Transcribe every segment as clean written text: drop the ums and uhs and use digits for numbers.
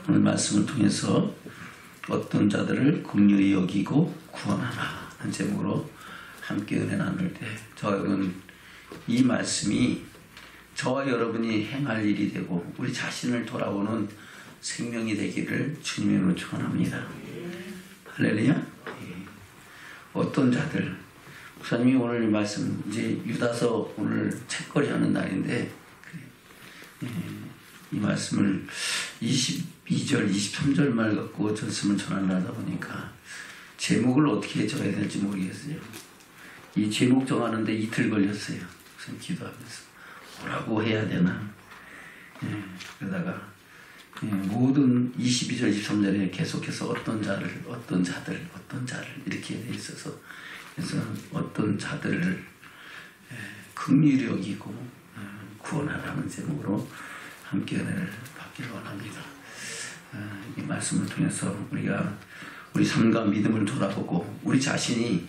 오늘 말씀을 통해서 어떤 자들을 긍휼히 여기고 구원하라 하는 제목으로 함께 은혜 나눌 때 저와 여러분 이 말씀이 저와 여러분이 행할 일이 되고 우리 자신을 돌아보는 생명이 되기를 주님의 이름으로 축원합니다. 할렐루야. 어떤 자들, 목사님이 오늘 이 말씀 이제 유다서 오늘 책거리 하는 날인데 이 말씀을 22절 23절 말 갖고 전씀을 전하려다 보니까 제목을 어떻게 정해야 될지 모르겠어요. 이 제목 정하는데 이틀 걸렸어요. 우선 기도하면서 뭐라고 해야 되나. 그러다가 모든 22절 23절에 계속해서 어떤 자들 이렇게 돼 있어서 그래서 어떤 자들을 긍휼히 여기고 구원하라는 제목으로 함께 은혜를 받기를 원합니다. 이 말씀을 통해서 우리가 우리 삶과 믿음을 돌아보고 우리 자신이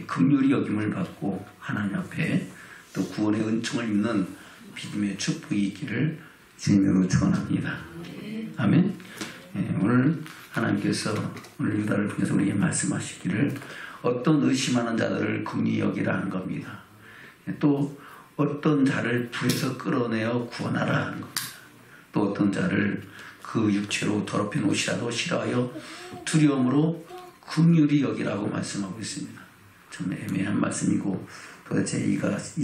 긍휼히 여김을 받고 하나님 앞에 또 구원의 은총을 입는 믿음의 축복이 있기를 주님으로 축원합니다. 아멘. 오늘 하나님께서 오늘 유다를 통해서 우리에게 말씀하시기를 어떤 의심하는 자들을 긍휼히 여기라는 겁니다. 또 어떤 자를 불에서 끌어내어 구원하라 하는 겁니다. 또 어떤 자를 그 육체로 더럽힌 옷이라도 싫어하여 두려움으로 긍휼히 여기라고 말씀하고 있습니다. 참 애매한 말씀이고 도대체 이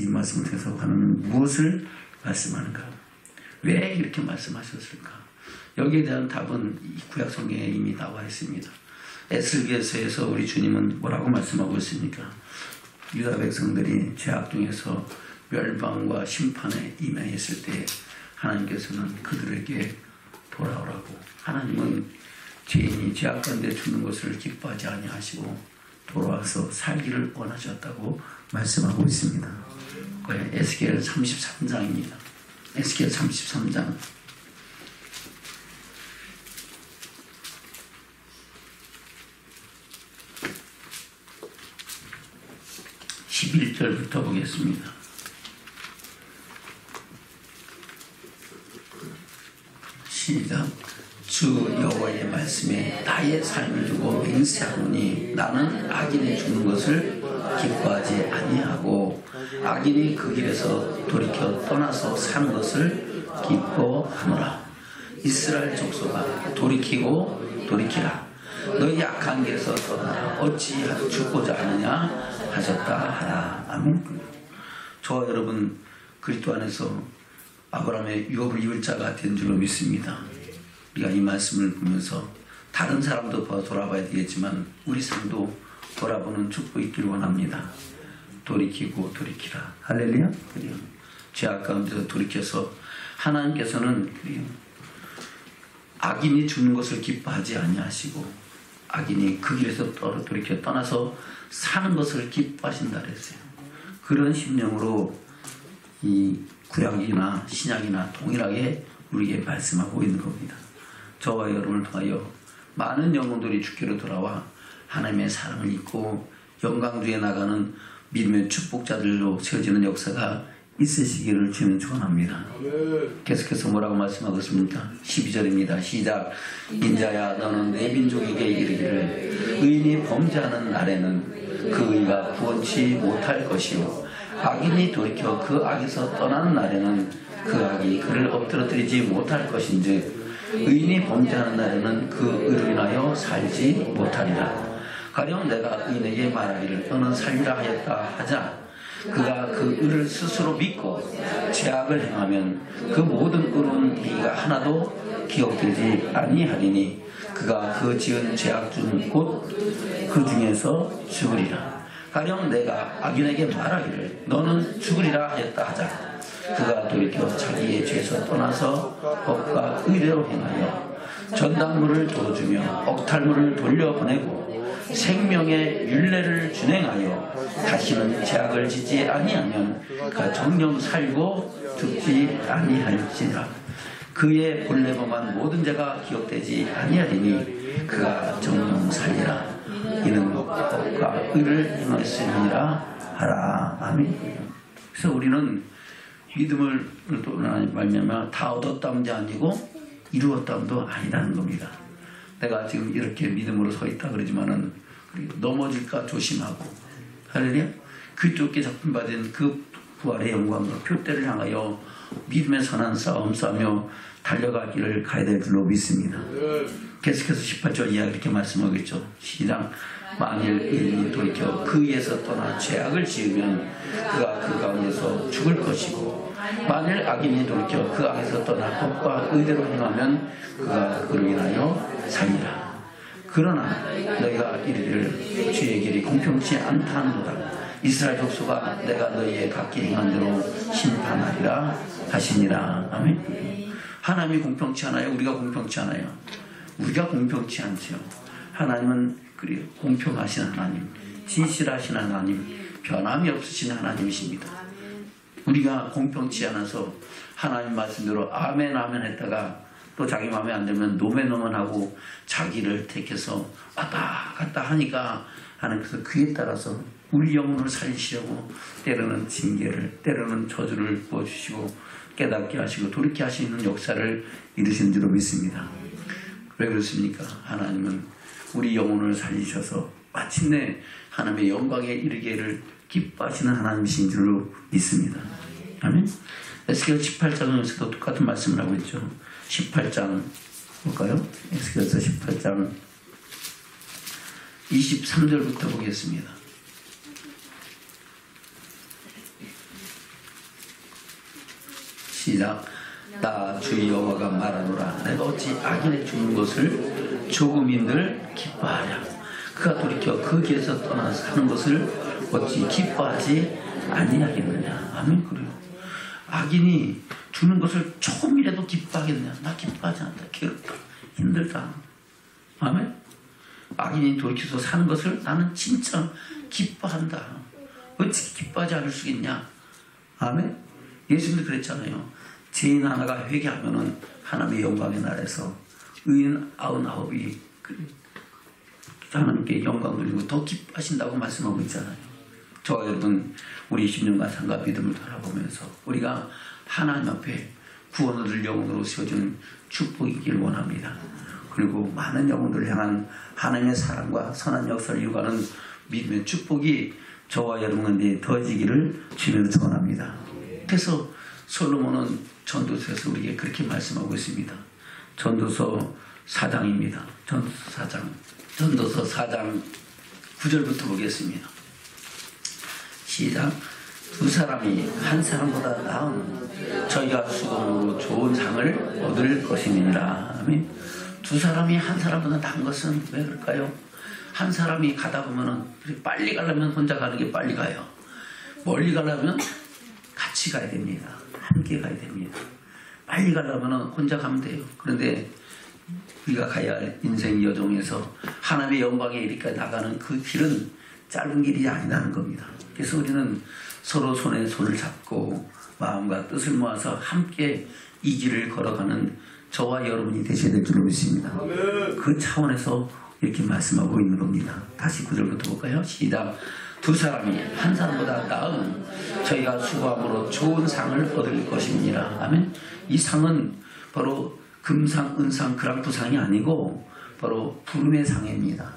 말씀을 통해서 하나님은 무엇을 말씀하는가? 왜 이렇게 말씀하셨을까? 여기에 대한 답은 구약 성경에 이미 나와 있습니다. 에스겔서에서 우리 주님은 뭐라고 말씀하고 있습니까? 유다 백성들이 죄악 중에서 멸망과 심판에 임하였을 때 하나님께서는 그들에게 돌아오라고, 하나님은 죄인이 죄악 가운데 죽는 것을 기뻐하지 아니하시고 돌아와서 살기를 원하셨다고 말씀하고 있습니다. 에스겔 33장입니다. 에스겔 33장 11절부터 보겠습니다. 시작. 주 여호와의 말씀에 나의 삶을 두고 맹세하노니 나는 악인이 죽는 것을 기뻐하지 아니하고 악인이 그 길에서 돌이켜 떠나서 사는 것을 기뻐하노라. 이스라엘 족속아 돌이키고 돌이키라. 너희 약한 길에서 떠나라. 어찌 죽고자 하느냐 하셨다 하라. 아멘. 저와 여러분 그리스도 안에서 아브라함의 유업을 입을 자가 된 줄로 믿습니다. 우리가 이 말씀을 보면서 다른 사람도 돌아봐야 되겠지만 우리 삶도 돌아보는 축복이 있기를 원합니다. 돌이키고 돌이키라. 할렐루야. 죄악 가운데서 돌이켜서 하나님께서는 악인이 죽는 것을 기뻐하지 아니하시고 악인이 그 길에서 돌이켜 떠나서 사는 것을 기뻐하신다 그랬어요. 그런 심령으로 이 구약이나 신약이나 동일하게 우리에게 말씀하고 있는 겁니다. 저와 여러분을 통하여 많은 영혼들이 주께로 돌아와 하나님의 사랑을 잊고 영광주에 나가는 믿음의 축복자들로 세워지는 역사가 있으시기를 주님 축원합니다. 계속해서 뭐라고 말씀하고 있습니까? 12절입니다. 시작. 인자야 너는 내 민족에게 이르기를 의인이 범죄하는 날에는 그 의가 구원치 못할 것이요 악인이 돌이켜 그 악에서 떠나는 날에는 그 악이 그를 엎드러뜨리지 못할 것인즉 의인이 범죄하는 날에는 그 의로 인하여 살지 못하리라. 가령 내가 의인에게 말하기를 너는 살리라 하였다 하자 그가 그 의를 스스로 믿고 죄악을 행하면 그 모든 의로운 행위가 하나도 기억되지 아니하리니 그가 그 지은 죄악 중 곧 그 중에서 죽으리라. 가령 내가 악인에게 말하기를 너는 죽으리라 하였다 하자 그가 돌이켜 자기의 죄에서 떠나서 법과 의대로 행하여 전당물을 도와주며 억탈물을 돌려보내고 생명의 율례를 준행하여 다시는 죄악을 짓지 아니하면 그가 정령 살고 죽지 아니할지라. 그의 본래 범한 모든 죄가 기억되지 아니하리니 그가 정령 살리라. 이는 법과 의를 행했으니라 하라. 아멘. 그래서 우리는 믿음을 말미암아 다 얻었다는 게 아니고 이루었다도 아니라는 겁니다. 내가 지금 이렇게 믿음으로 서 있다 그러지만은 넘어질까 조심하고, 할렐루야. 그쪽에 잡힌 받은 그 부활의 영광과 표대를 향하여 믿음의 선한 싸움 싸며 달려가기를 가야 될 줄로 믿습니다. 계속해서 18절 이하 이렇게 말씀하겠죠. 시작. 만일 인이 돌이켜 그에서 떠나 죄악을 지으면 그가 그 가운데서 죽을 것이고, 만일 악인이 돌이켜 그 악에서 떠나 법과 의대로 행하면 그가 그로 인하여 살리라. 그러나 너희가 이르기를 주의 길이 공평치 않다는도다. 이스라엘 족속아, 내가 너희의 각기 행한 대로 심판하리라 하시니라. 아멘. 하나님이 공평치 않아요? 우리가 공평치 않아요? 우리가 공평치 않죠. 하나님은 그래요. 공평하신 하나님, 진실하신 하나님, 변함이 없으신 하나님이십니다. 우리가 공평치 않아서 하나님 말씀대로 아멘 아멘 했다가 또 자기 마음에 안 들면 노멘노멘하고 자기를 택해서 왔다 갔다 하니까 하나님께서 그에 따라서 우리 영혼을 살리시려고 때로는 징계를, 때로는 저주를 부어주시고 깨닫게 하시고 돌이게 하시는 역사를 이루시는 줄로 믿습니다. 왜 그렇습니까? 하나님은 우리 영혼을 살리셔서 마침내 하나님의 영광에 이르기를 기뻐하시는 하나님이신 줄로 믿습니다. 아멘. 에스겔 18장에서도 똑같은 말씀을 하고 있죠. 18장 볼까요? 에스겔서 18장 23절부터 보겠습니다. 시작. 나 주 여호와가 말하노라. 내가 어찌 악인의 죽는 것을 조금인들 기뻐하랴. 그가 돌이켜 그 길에서 떠나 사는 것을 어찌 기뻐하지 아니하겠느냐. 아멘. 그래요. 악인이 주는 것을 조금이라도 기뻐하겠느냐. 나 기뻐하지 않다. 괴롭다. 힘들다. 아멘. 악인이 돌이켜서 사는 것을 나는 진짜 기뻐한다. 어떻게 기뻐하지 않을 수 있냐. 아멘. 예수님도 그랬잖아요. 죄인 하나가 회개하면은 하나님의 영광의 나라에서 의인 99이 하나님께 영광 돌리고 더 기뻐하신다고 말씀하고 있잖아요. 저와 여러분, 우리 20년간 상가 믿음을 돌아보면서 우리가 하나님 앞에 구원 얻을 영혼으로 세워주는 축복이길 원합니다. 그리고 많은 영혼들을 향한 하나님의 사랑과 선한 역사를 이루어가는 믿음의 축복이 저와 여러분에게 더해지기를 주님으로 축원합니다. 그래서 솔로몬은 전도서에서 우리에게 그렇게 말씀하고 있습니다. 전도서 4장입니다. 전도서 4장 9절부터 보겠습니다. 시작. 두 사람이 한 사람보다 나은 저희가 수고로 좋은 상을 얻을 것이니라. 아멘. 두 사람이 한 사람보다 나은 것은 왜 그럴까요? 한 사람이 가다 보면은 빨리 가려면 혼자 가는 게 빨리 가요. 멀리 가려면 같이 가야 됩니다. 함께 가야 됩니다. 빨리 가려면 혼자 가면 돼요. 그런데 우리가 가야 할 인생 여정에서 하나님의 영광에 이르게 나가는 그 길은 짧은 길이 아니라는 겁니다. 그래서 우리는 서로 손에 손을 잡고 마음과 뜻을 모아서 함께 이 길을 걸어가는 저와 여러분이 되셔야 될 줄로 믿습니다. 그 차원에서 이렇게 말씀하고 있는 겁니다. 다시 9절부터 볼까요? 시작. 두 사람이 한 사람보다 나은 저희가 수고함으로 좋은 상을 얻을 것입니다. 아멘. 이 상은 바로 금상, 은상, 그랑프상이 아니고 바로 부름의 상입니다.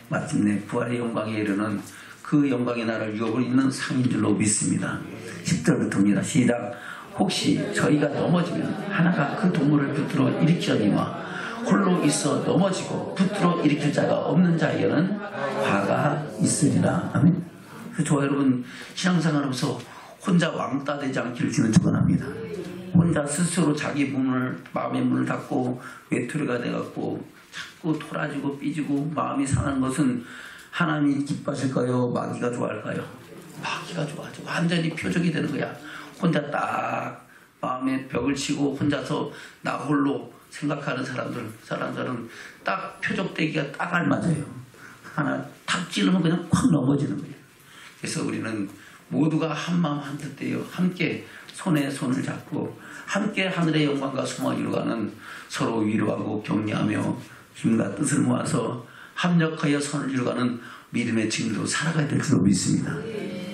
마침내 부활의 영광에 이르는 그 영광의 나라를 유업을 잇는 상인 줄로 믿습니다. 10절부터입니다. 시작. 혹시 저희가 넘어지면 하나가 그 동물을 붙들어 일으키려니와 홀로 있어 넘어지고 붙들어 일으킬 자가 없는 자에게는 화가 있으리라. 아멘. 저와 여러분, 신앙생활하면서 혼자 왕따 되지 않기를 주는 축원합니다. 혼자 스스로 자기 마음의 문을 닫고 외투리가 돼갖고 자꾸 토라지고 삐지고 마음이 상하는 것은 하나님이 기뻐하실까요? 마귀가 좋아할까요? 마귀가 좋아하죠. 완전히 표적이 되는 거야. 혼자 딱 마음에 벽을 치고 혼자서 나 홀로 생각하는 사람들은 딱 표적되기가 딱 알맞아요. 하나 탁 찌르면 그냥 확 넘어지는 거예요. 그래서 우리는 모두가 한마음 한뜻되어 함께 손에 손을 잡고 함께 하늘의 영광과 소망을 이루어가는 서로 위로하고 격려하며 힘과 뜻을 모아서 합력하여 선을 이루어가는 믿음의 증인으로 살아가야 될 줄로 믿습니다.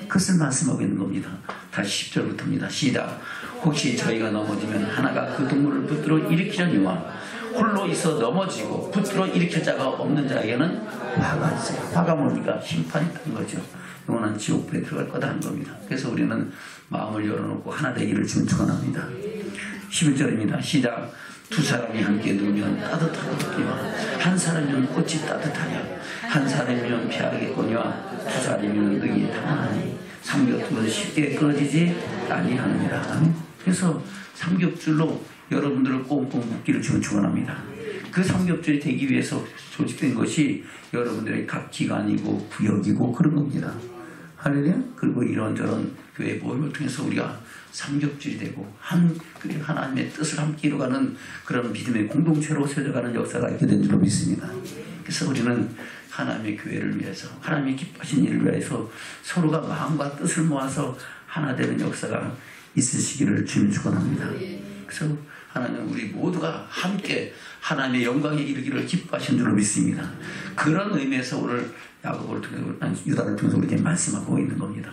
그것을 말씀하고 있는 겁니다. 다시 10절부터입니다. 시작. 혹시 저희가 넘어지면 하나가 그 동물을 붙들어 일으키려니와 홀로 있어 넘어지고 붙들어 일으킬 자가 없는 자에게는 화가 있어요. 화가 뭡니까? 심판이 있다는 거죠. 영원한 지옥불에 들어갈 거다 하는 겁니다. 그래서 우리는 마음을 열어놓고 하나 되기를 주님 축원합니다. 11절입니다. 시작. 두 사람이 함께 누우면 따뜻하겠거니와 한 사람이면 어찌 따뜻하냐. 한 사람이면 피하겠거니와 두 사람이면 능히 당하나니 삼겹줄은 쉽게 끊어지지 아니하느니라. 그래서 삼겹줄로 여러분들을 꽁꽁 묶기를 주님 축원합니다. 그 삼겹줄이 되기 위해서 조직된 것이 여러분들의 각 기관이고 구역이고 그런 겁니다. 할렐루야. 그리고 이런저런 교회 모임을 통해서 우리가 삼겹줄이 되고 하나님의 뜻을 함께 이루어가는 그런 믿음의 공동체로 세워가는 역사가 있게 된 줄로 믿습니다. 그래서 우리는 하나님의 교회를 위해서 하나님의 기뻐하신 일을 위해서 서로가 마음과 뜻을 모아서 하나 되는 역사가 있으시기를 주님 축원합니다. 그래서 하나님 우리 모두가 함께 하나님의 영광에 이르기를 기뻐하신 줄로 믿습니다. 그런 의미에서 오늘 야고보를 통해서 유다를 통해서 우리에게 말씀하고 있는 겁니다.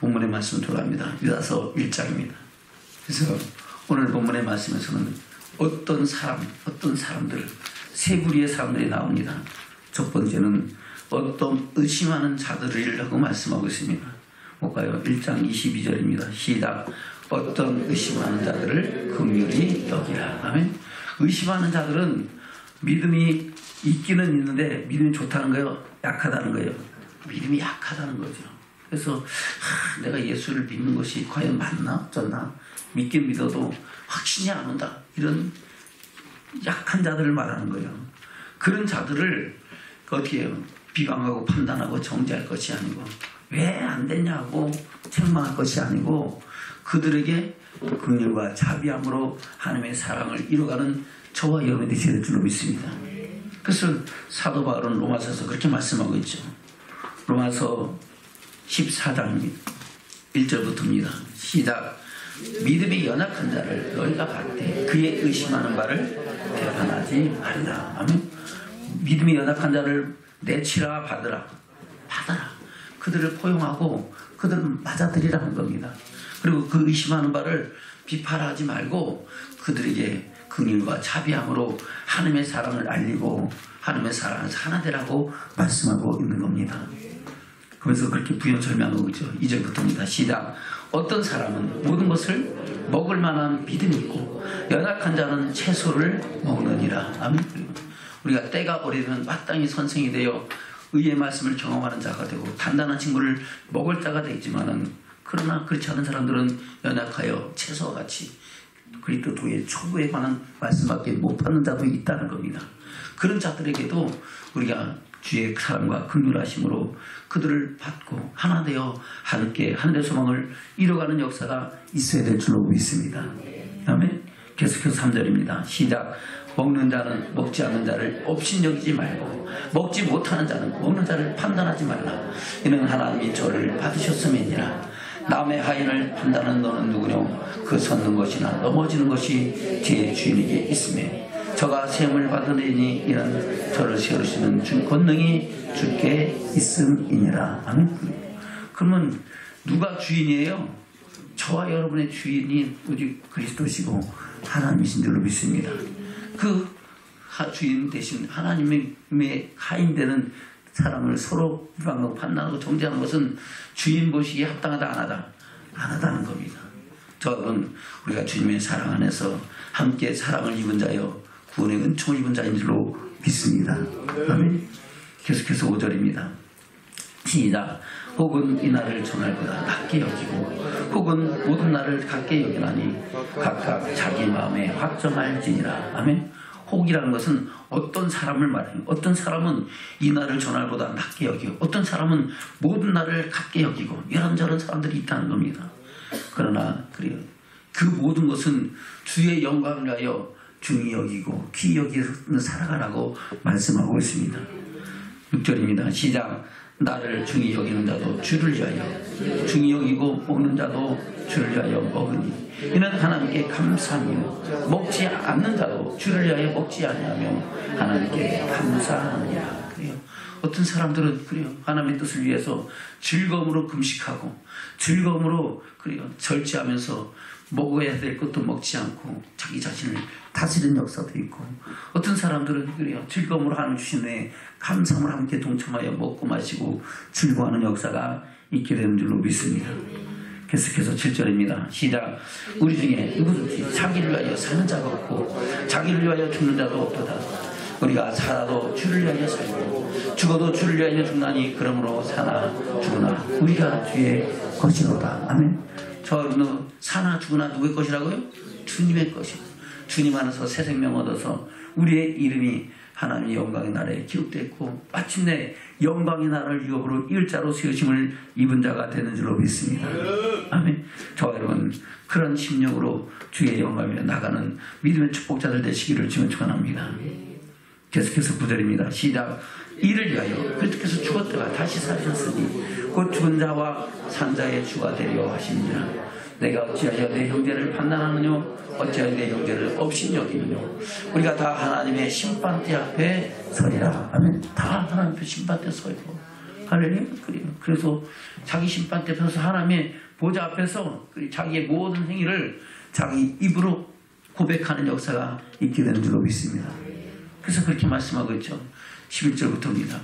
본문의 말씀 돌아갑니다. 유다서 1장입니다. 그래서 오늘 본문의 말씀에서는 어떤 사람들 세 부류의 사람들이 나옵니다. 첫 번째는 어떤 의심하는 자들이라고 말씀하고 있습니다. 볼까요? 1장 22절입니다. 시작. 어떤 의심하는 자들을 긍휼히 여기라. 아멘. 의심하는 자들은 믿음이 있기는 있는데 믿음이 좋다는 거예요? 약하다는 거예요? 믿음이 약하다는 거죠. 그래서 내가 예수를 믿는 것이 과연 맞나 어쩌나 믿긴 믿어도 확신이 안 온다. 이런 약한 자들을 말하는 거예요. 그런 자들을 어떻게 해요? 비방하고 판단하고 정죄할 것이 아니고 왜 안 되냐고 책망할 것이 아니고 그들에게 긍휼과 자비함으로 하나님의 사랑을 이루어가는 저와 여러분이 되셔야 될 줄로 믿습니다. 그래서 사도 바울은 로마서에서 그렇게 말씀하고 있죠. 로마서 14장 1절부터입니다. 시작. 믿음이 연약한 자를 너희가 받되 그의 의심하는 바를 대변하지 말라. 아멘. 믿음이 연약한 자를 내치라 받아라. 그들을 포용하고 그들을 맞아들이라는 겁니다. 그리고 그 의심하는 바를 비판하지 말고 그들에게 긍휼과 자비함으로 하나님의 사랑을 알리고 하나님의 사랑을 하나 되라고 말씀하고 있는 겁니다. 그래서 그렇게 부연 설명하고 있죠. 2절부터입니다. 시작. 어떤 사람은 모든 것을 먹을 만한 믿음이 있고 연약한 자는 채소를 먹느니라. 아멘. 우리가 때가 버리면 마땅히 선생이 되어 의의 말씀을 경험하는 자가 되고 단단한 친구를 먹을 자가 되지만은 그러나 그렇지 않은 사람들은 연약하여 채소와 같이 그리스도의 초부에 관한 말씀밖에 못 받는 자도 있다는 겁니다. 그런 자들에게도 우리가 주의 사랑과 긍휼하심으로 그들을 받고 하나 되어 함께 하늘의 소망을 이뤄가는 역사가 있어야 될 줄로 믿습니다. 아멘. 계속해서 3절입니다. 시작. 먹는 자는 먹지 않는 자를 업신여기지 말고 먹지 못하는 자는 먹는 자를 판단하지 말라. 이는 하나님이 저를 받으셨음이니라. 남의 하인을 판단하는 너는 누구뇨? 그 섰는 것이나 넘어지는 것이 제 주인에게 있음에 저가 세움을 받으니 이는 저를 세우시는 주 권능이 주께 있음이니라. 아멘. 그러면 누가 주인이에요? 저와 여러분의 주인이 오직 그리스도시고 하나님이신 줄로 믿습니다. 그 주인 대신 하나님의 하인 되는 사람을 서로 비방하고 판단하고 정죄하는 것은 주인 보시기에 합당하다 안 하다? 안 하다는 겁니다. 저는 우리가 주님의 사랑 안에서 함께 사랑을 입은 자여 구원의 은총을 입은 자인 줄로 믿습니다. 아멘. 계속해서 5절입니다. 시작. 혹은 이 날을 전할 보다 낮게 여기고 혹은 모든 날을 같게 여기나니 각각 자기 마음에 확정할지니라. 아멘. 혹이라는 것은 어떤 사람을 말해요. 어떤 사람은 이 날을 전날보다 낮게 여기고 어떤 사람은 모든 날을 같게 여기고 이런저런 사람들이 있다는 겁니다. 그러나 그래요. 그 모든 것은 주의 영광을 위하여 중히 여기고 귀히 여기는 살아가라고 말씀하고 있습니다. 6절입니다. 시작. 나를 중히 여기는 자도 주를 위하여 중히 여기고 먹는 자도 주를 위하여 먹으니 이는 하나님께 감사하며 먹지 않는 자도 주를 위하여 먹지 아니하며 하나님께 감사하느니라. 그래요. 어떤 사람들은 그래요. 하나님의 뜻을 위해서 즐거움으로 금식하고 즐거움으로 그래요. 절제하면서 먹어야 될 것도 먹지 않고 자기 자신을 다스리는 역사도 있고, 어떤 사람들은 그래요. 즐거움으로 하나님 주신 내 감사함을 함께 동참하여 먹고 마시고 즐거워하는 역사가 있게 되는 줄로 믿습니다. 계속해서 7절입니다. 시작. 우리 중에 누구든지 자기를 위하여 사는 자가 없고 자기를 위하여 죽는 자도 없도다. 우리가 살아도 주를 위하여 살고 죽어도 주를 위하여 죽나니 그러므로 사나 죽으나 우리가 주의 것이로다. 아멘. 저는 사나 죽으나 누구의 것이라고요? 주님의 것이고, 주님 안에서 새 생명 얻어서 우리의 이름이 하나님의 영광의 나라에 기록됐고 마침내 영광의 나라를 유업으로 일자로 세우심을 입은 자가 되는 줄로 믿습니다. 아멘. 저와 여러분 그런 심령으로 주의 영광을 나가는 믿음의 축복자들 되시기를 주님 축원합니다. 계속해서 9절입니다. 시작. 이를 위하여 그리스도께서 죽었다가 다시 사셨으니 곧 죽은 자와 산 자의 주가 되려 하시느니라. 내가 어찌하여 내 형제를 판단하느뇨 어찌하여 내 형제를 없인 여기느뇨. 우리가 다 하나님의 심판대 앞에 서리라. 아멘. 다 하나님 앞에 심판대 서요. 할렐루야. 그래서 자기 심판대 서서 하나님의 보좌 앞에서 자기의 모든 행위를 자기 입으로 고백하는 역사가 있게 되는 줄로 믿습니다. 그래서 그렇게 말씀하고 있죠. 11절부터입니다.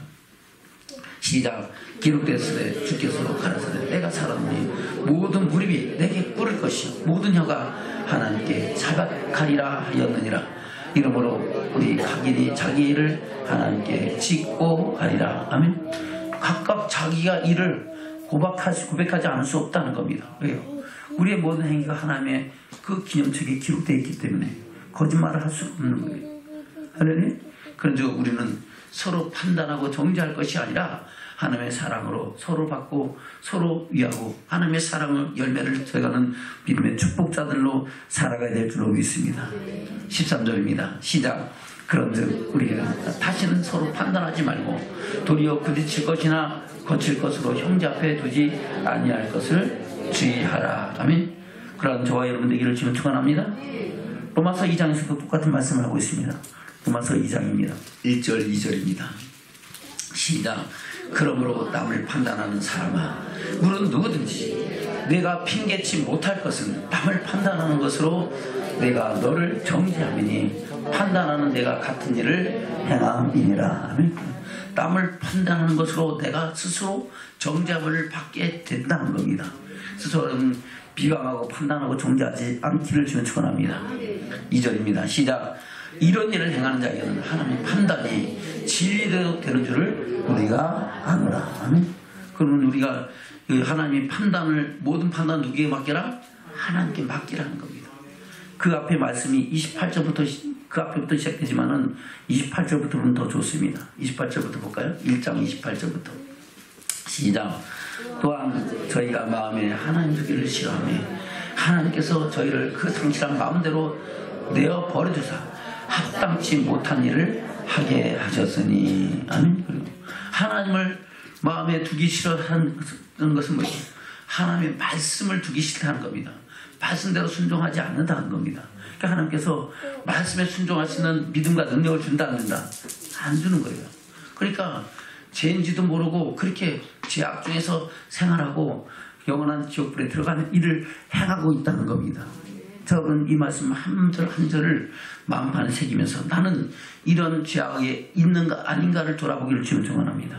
시작. 기록되었으되 주께서 가라사대 내가 살았으니 모든 무릎이 내게 꿇을 것이요 모든 혀가 하나님께 자박하리라 하였느니라. 이러므로 우리 각인이 자기 일을 하나님께 짓고 가리라. 아멘. 각각 자기가 일을 고백하지 않을 수 없다는 겁니다. 왜요? 우리의 모든 행위가 하나님의 그 기념책에 기록되어 있기 때문에 거짓말을 할 수 없는 거예요. 할렐루야. 그런즉 우리는 서로 판단하고 정죄할 것이 아니라 하나님의 사랑으로 서로 받고 서로 위하고 하나님의 사랑을 열매를 져가는 믿음의 축복자들로 살아가야 될 줄로 믿습니다. 13절입니다. 시작. 그런즉 우리는 다시는 서로 판단하지 말고 도리어 부딪힐 것이나 거칠 것으로 형제 앞에 두지 아니할 것을 주의하라. 아멘. 그런 저와 여러분 되기를 지금 축원합니다. 로마서 2장에서도 똑같은 말씀을 하고 있습니다. 로마서 2장입니다. 1절 2절입니다. 시작. 그러므로 남을 판단하는 사람아 물은 누구든지 내가 핑계치 못할 것은 남을 판단하는 것으로 내가 너를 정죄하미니 판단하는 내가 같은 일을 행함이니라. 아멘. 남을 판단하는 것으로 내가 스스로 정죄함을 받게 된다는 겁니다. 스스로는 비방하고 판단하고 정죄하지 않기를 주는 축원합니다. 2절입니다. 시작. 이런 일을 행하는 자에게는 하나님의 판단이 진리대로 되는 줄을 우리가 아노라. 아멘. 그러면 우리가 하나님의 판단을 모든 판단 누구에게 맡겨라? 하나님께 맡기라는 겁니다. 그 앞에 말씀이 28절부터 그 앞에부터 시작되지만은 28절부터는 더 좋습니다. 28절부터 볼까요? 1장 28절부터 시작. 또한 저희가 마음에 하나님 주기를 싫어하며 하나님께서 저희를 그 상실한 마음대로 내어 버려주사 합당치 못한 일을 하게 하셨으니. 아멘. 그리고 하나님을 마음에 두기 싫어하는 것은 뭐예요? 하나님의 말씀을 두기 싫다는 겁니다. 말씀대로 순종하지 않는다는 겁니다. 그러니까 하나님께서 말씀에 순종할 수 있는 믿음과 능력을 준다 안 준다? 안 주는 거예요. 그러니까 죄인지도 모르고 그렇게 죄악 중에서 생활하고 영원한 지옥불에 들어가는 일을 행하고 있다는 겁니다. 저는 이 말씀 한 절 한 절을 마음판에 새기면서 나는 이런 죄악에 있는가 아닌가를 돌아보기를 주님 축원합니다.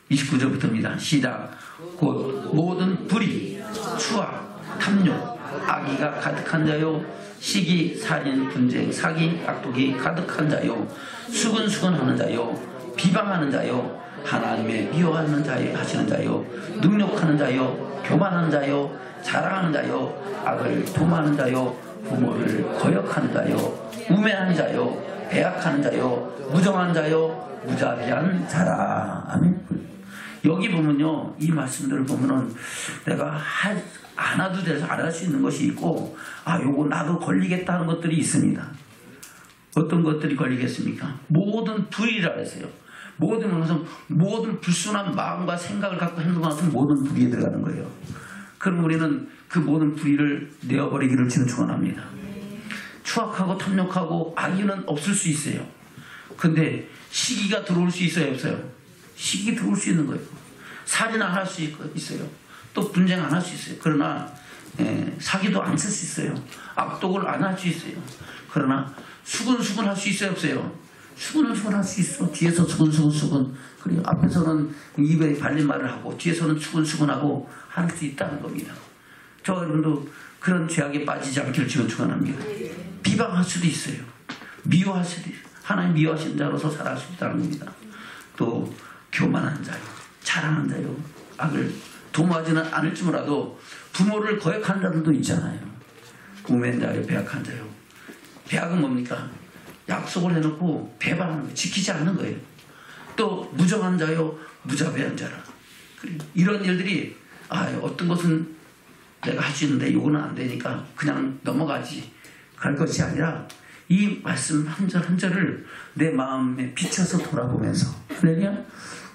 29절부터입니다. 시작. 곧 모든 불의, 추악, 탐욕, 악의가 가득한 자요 시기, 살인, 분쟁, 사기, 악독이 가득한 자요 수근수근하는 자요 비방하는 자요 하나님의 미워하는 자요 하시는 자요 능욕하는 자요 교만하는 자요 자랑하는 자요 악을 도모하는 자요 부모를 거역하는 자요 우매한 자요 배약하는 자요 무정한 자요 무자비한 자라. 아멘. 여기 보면요 이 말씀들을 보면은 내가 안 해도 돼서 안 할 수 있는 것이 있고 요거 나도 걸리겠다 하는 것들이 있습니다. 어떤 것들이 걸리겠습니까? 모든 불의라 했어요. 모든 불순한 마음과 생각을 갖고 행동하는 것은 모든 불의에 들어가는 거예요. 그럼 우리는 그 모든 불의를 내어버리기를 주님 축원합니다. 추악하고 탐욕하고 악의는 없을 수 있어요. 근데 시기가 들어올 수 있어요, 없어요? 시기 들어올 수 있는 거예요. 살인 안 할 수 있어요. 또 분쟁 안 할 수 있어요. 그러나 사기도 안 쓸 수 있어요. 악독을 안 할 수 있어요. 그러나 수근수근 할 수 있어요, 없어요? 수근수근 할 수 있어. 뒤에서 수근수근 그리고 앞에서는 입에 발린 말을 하고 뒤에서는 수근수근하고 할 수 있다는 겁니다. 저 여러분도 그런 죄악에 빠지지 않기를 주면 축원합니다. 비방할 수도 있어요. 미워할 수도 있어요. 하나님 미워하신 자로서 살아갈 수 있다는 겁니다. 또 교만한 자요, 자랑한 자요, 악을 도모하지는 않을지 몰라도 부모를 거역하는 자들도 있잖아요. 우매한 자요, 배악한 자요. 배악은 뭡니까? 약속을 해놓고 배반하는 거예요. 지키지 않는 거예요. 또 무정한 자요, 무자비한 자라. 이런 일들이 어떤 것은 내가 할 수 있는데 이거는 안 되니까 그냥 넘어가지 갈 것이 아니라 이 말씀 한 절 한 절을 내 마음에 비춰서 돌아보면서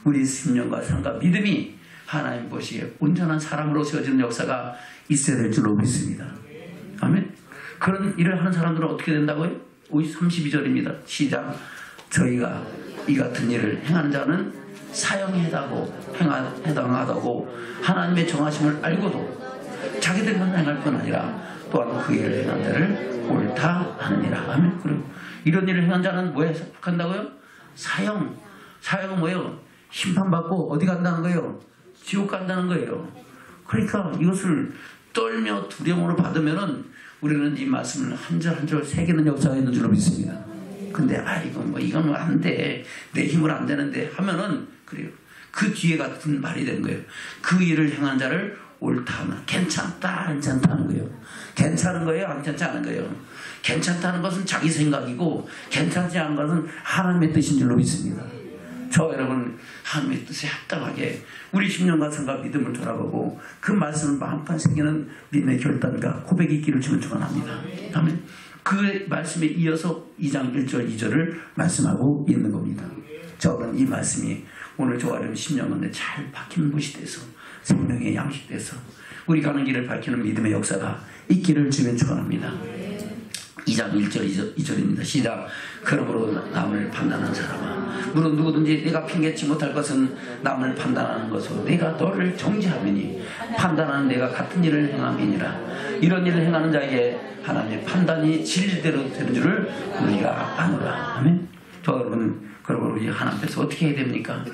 우리 심령과 삶과 믿음이 하나님 보시기에 온전한 사람으로 세워지는 역사가 있어야 될 줄로 믿습니다. 아멘. 그런 일을 하는 사람들은 어떻게 된다고요? 32절입니다. 시작. 저희가 이 같은 일을 행하는 자는 사형에 해당하다고 하나님의 정하심을 알고도 자기들만 행할 뿐 아니라 또한 그 일을 행한 자를 옳다 하느니라. 아멘. 그리고 이런 일을 행한 자는 뭐에 속한다고요? 사형. 사형은 뭐예요? 심판받고 어디 간다는 거예요? 지옥 간다는 거예요. 그러니까 이것을 떨며 두려움으로 받으면은 우리는 이 말씀을 한 절 한 절 새기는 역사가 있는 줄로 믿습니다. 근데 이건 안 돼. 내 힘으로 안 되는데 하면은 그래요. 그 뒤에 같은 말이 되는 거예요. 그 일을 행한 자를 옳다 하면 괜찮다, 괜찮다는 거예요. 괜찮은 거예요, 안 괜찮은 거예요. 괜찮다는 것은 자기 생각이고 괜찮지 않은 것은 하나님의 뜻인 줄로 믿습니다. 저 여러분 하나님의 뜻에 합당하게 우리 심령과 삶과 믿음을 돌아보고 그 말씀을 마음판 새기는 믿음의 결단과 고백이 있기를 주면 축원합니다. 아멘. 그 말씀에 이어서 2장 1절 2절을 말씀하고 있는 겁니다. 저는 이 말씀이 오늘 저와 여러분 심령 가운데 잘 박히는 곳이 돼서 생명의 양식돼서 우리 가는 길을 밝히는 믿음의 역사가 있기를 주면 축원합니다. 2장 1절 2절입니다. 시작. 그러므로 남을 판단하는 사람아, 물론 누구든지 내가 핑계치 못할 것은 남을 판단하는 것으로 내가 너를 정죄하미니 판단하는 내가 같은 일을 행함이니라. 이런 일을 행하는 자에게 하나님의 판단이 진리대로 되는 줄을 우리가 아노라. 아멘. 저 여러분, 그러므로 우리 하나님 앞에서 어떻게 해야 됩니까?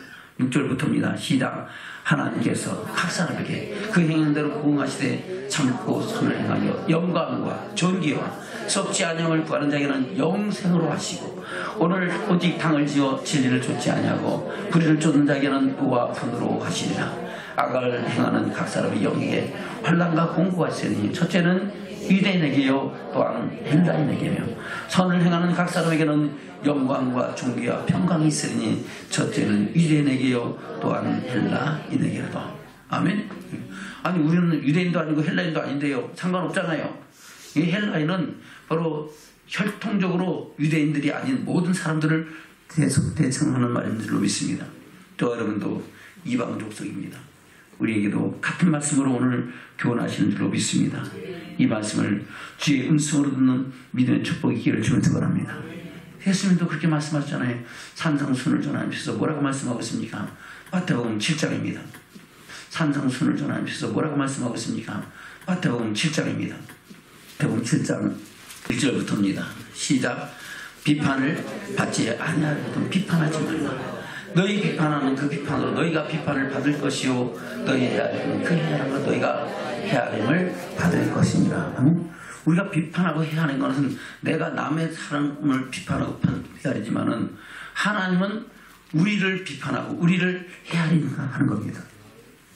6절부터입니다. 시작. 하나님께서 각 사람에게 그 행한 대로 부응하시되 참고 선을 행하여 영광과 존귀와 썩지 아니함을 구하는 자에게는 영생으로 하시고 오늘 오직 당을 지어 진리를 쫓지 아니하고 불의를 쫓는 자에게는 의와 분으로 하시리라. 악을 행하는 각 사람의 영에게 환난과 공고가 있으니 첫째는 유대인에게요 또한 헬라인에게며 선을 행하는 각 사람에게는 영광과 존귀와 평강이 있으니 첫째는 유대인에게요 또한 헬라인에게로도. 아멘. 아니 우리는 유대인도 아니고 헬라인도 아닌데요 상관없잖아요. 이 헬라인은 바로 혈통적으로 유대인들이 아닌 모든 사람들을 대칭하는 말인 줄로 믿습니다. 저 여러분도 이방 족속입니다. 우리에게도 같은 말씀으로 오늘 교훈하시는 줄로 믿습니다. 이 말씀을 주의 음성으로 듣는 믿음의 축복이 있기를 주면 축원합니다. 예수님도 그렇게 말씀하셨잖아요. 산상순을 전하면서 뭐라고 말씀하고 있습니까? 마태복음 7장입니다. 산상순을 전하면서 뭐라고 말씀하고 있습니까? 마태복음 7장입니다. 마태복음 7장 1절부터입니다. 시작. 비판을 받지 아니하거든 비판하지 말라. 너희 비판하는 그 비판으로 너희가 비판을 받을 것이요 너희 헤아림은 그 헤아림으로 너희가 헤아림을 받을 것이니라. 우리가 비판하고 헤아리는 것은 내가 남의 사람을 비판하고 헤아리지만은 하나님은 우리를 비판하고 우리를 헤아리는 겁니다.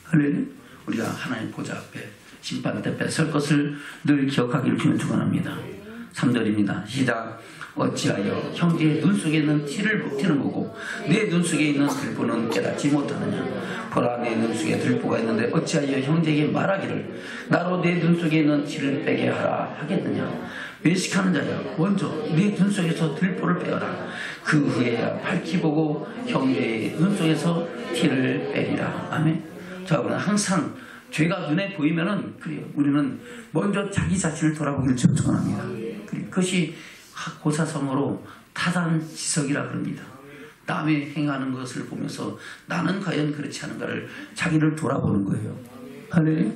할렐루야. 우리가 하나님 보좌 앞에 심판대 앞에 설 것을 늘 기억하기를 주면 축원합니다. 3절입니다. 시작. 어찌하여 형제의 눈 속에 있는 티는 보고 내 눈 속에 있는 들보는 깨닫지 못하느냐. 보라 내 눈 속에 들보가 있는데 어찌하여 형제에게 말하기를 나로 내 눈 속에 있는 티를 빼게 하라 하겠느냐. 외식하는 자여 먼저 내 눈 속에서 들보를 빼어라. 그 후에야 밝히 보고 형제의 눈 속에서 티를 빼리라. 아멘. 자, 그러나 항상 죄가 눈에 보이면은 그래요. 우리는 먼저 자기 자신을 돌아보기를 축원합니다. 그것이 고사성어로 타산지석이라 그럽니다. 남이 행하는 것을 보면서 나는 과연 그렇지 않은가를 자기를 돌아보는 거예요. 할렐루야.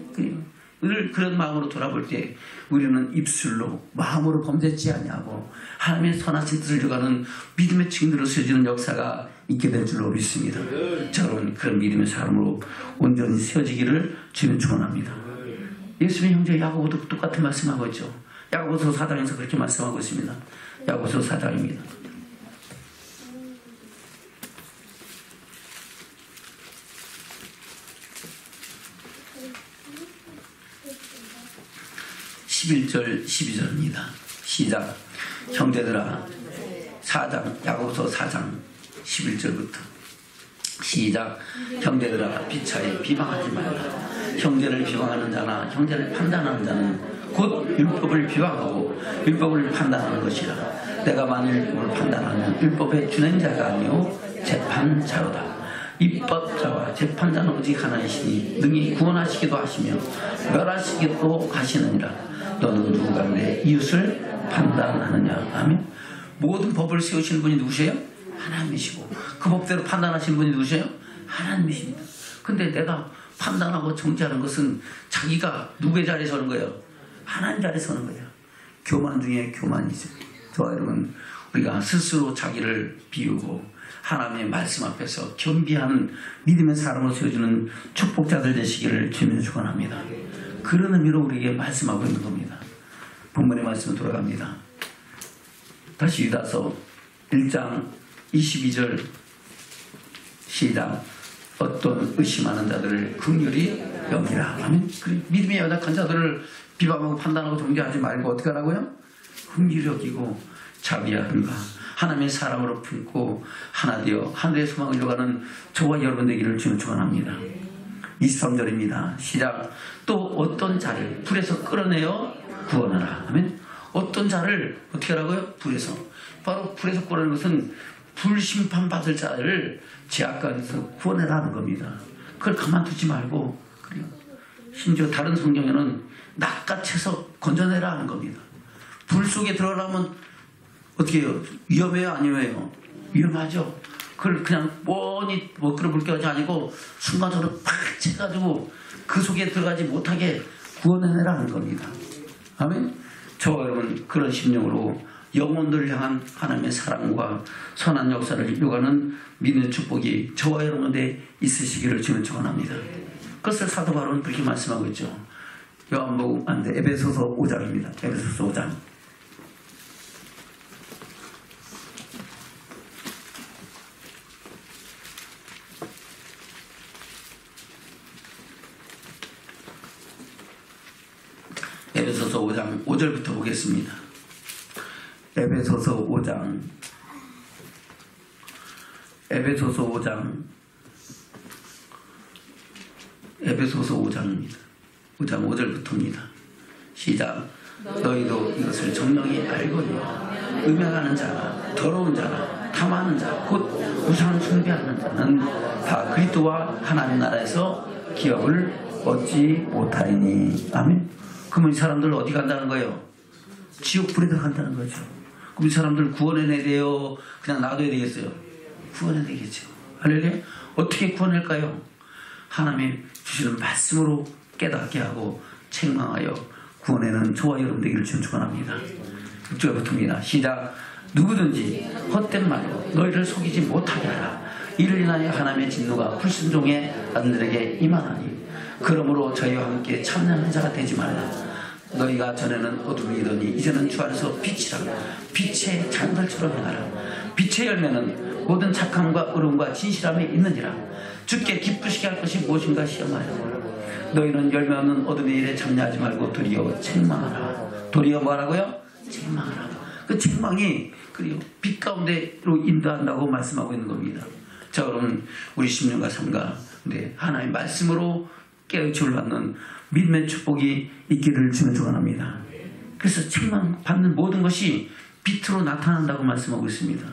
늘 그런 마음으로 돌아볼 때 우리는 입술로 마음으로 범죄치 아니하고 하나님의 선하신 뜻을 이루어가는 믿음의 증인으로 세워지는 역사가 있게 될 줄로 믿습니다. 저는 그런 믿음의 사람으로 온전히 세워지기를 주님 축원합니다. 예수님의 형제 야고보도 똑같은 말씀하고 있죠. 야고보서 4장에서 그렇게 말씀하고 있습니다. 야고보서 4장입니다. 11절 12절입니다. 시작. 형제들아, 4장 야고보서 4장 11절부터 시작. 형제들아, 비차에 비방하지 말라. 형제를 비방하는 자나 형제를 판단하는 자는 곧 율법을 비방하고 율법을 판단하는 것이라. 내가 만일 율법을 판단하면 율법의 준행자가 아니요 재판자로다. 입법자와 재판자는 오직 하나이시니 능히 구원하시기도 하시며 멸하시기도 하시느니라. 너는 누구 가운데 이웃을 판단하느냐. 아멘. 모든 법을 세우시는 분이 누구세요? 하나님이시고 그 법대로 판단하시는 분이 누구세요? 하나님이십니다. 근데 내가 판단하고 정죄하는 것은 자기가 누구의 자리에 서는 거예요? 하나님 자리에 서는 거예요. 교만 중에 교만이죠. 저와 여러분, 우리가 스스로 자기를 비우고 하나님의 말씀 앞에서 겸비하는 믿음의 사람으로 세워주는 축복자들 되시기를 주님을 축원합니다. 그런 의미로 우리에게 말씀하고 있는 겁니다. 본문의 말씀으로 돌아갑니다. 다시 유다서 1장 22절 시작. 어떤 의심하는 자들을 긍휼히 여기라. 아멘. 믿음의 연약한 자들을 비방하고 판단하고 정죄하지 말고 어떻게 하라고요? 긍휼히 여기고 자비하든가 하나님의 사랑으로 품고 하나 되어 하늘의 소망을 이루어가는 저와 여러분 되기를 주님 축원합니다. 23절입니다. 시작. 또 어떤 자를 불에서 끌어내어 구원하라. 아멘. 어떤 자를 어떻게 하라고요? 불에서. 바로 불에서 끌어내는 것은 불심판 받을 자를 제약간에서 구원해라는 겁니다. 그걸 가만두지 말고, 그래요. 심지어 다른 성경에는 낚아채서 건져내라 하는 겁니다. 불 속에 들어가면 어떻게 해요? 위험해요? 아니에요? 위험하죠. 그걸 그냥 뻔히 먹그러 불겨하지 아니고 순간적으로 팍 채가지고 그 속에 들어가지 못하게 구원해내라 하는 겁니다. 아멘. 저와 여러분, 그런 심령으로 영혼들을 향한 하나님의 사랑과 선한 역사를 이루어가는 믿음의 축복이 저와 여러분에 있으시기를 주는 축원합니다. 그것을 사도 바울은 그렇게 말씀하고 있죠. 요한복음 에베소서 5장입니다. 에베소서 5장. 에베소서 5장 5절부터 보겠습니다. 에베소서 5장 에베소서 5장입니다. 5장 5절부터입니다. 시작. 너희도 이것을 정령히 알거니와 음행하는 자나 더러운 자나 탐하는 자 곧 우상 숭배하는 자는 다 그리스도와 하나님 나라에서 기업을 얻지 못하리니. 아멘. 그러면 이 사람들 어디 간다는 거예요? 지옥 불에 들어간다는 거죠. 그럼 이 사람들 구원해내야 돼요? 그냥 놔둬야 되겠어요? 구원해야 되겠죠. 할렐루야. 어떻게 구원할까요? 하나님의 주시는 말씀으로 깨닫게 하고 책망하여 구원에는 저와 여러분 되기를 축원합니다. 6절부터입니다. 시작. 누구든지 헛된 말로 너희를 속이지 못하게 하라. 이를 인하여 하나님의 진노가 불순종의 아들들에게 임하나니 그러므로 저희와 함께 참여하는 자가 되지 말라. 너희가 전에는 어둠이더니 이제는 주 안에서 빛이라. 빛의 장들처럼 행하라. 빛의 열매는 모든 착함과 의로움과 진실함이 있느니라. 주께 기쁘시게 할 것이 무엇인가 시험하라. 너희는 열매 없는 어둠의 일에 참여하지 말고 도리어 책망하라. 도리어 뭐라고요? 책망하라. 그 책망이 그리고 빛 가운데로 인도한다고 말씀하고 있는 겁니다. 자, 그럼 우리 10년과 삶과 하나님의 말씀으로 깨우침을 받는 믿음의 축복이 있기를 주는 축원합니다. 그래서 책망받는 모든 것이 빛으로 나타난다고 말씀하고 있습니다.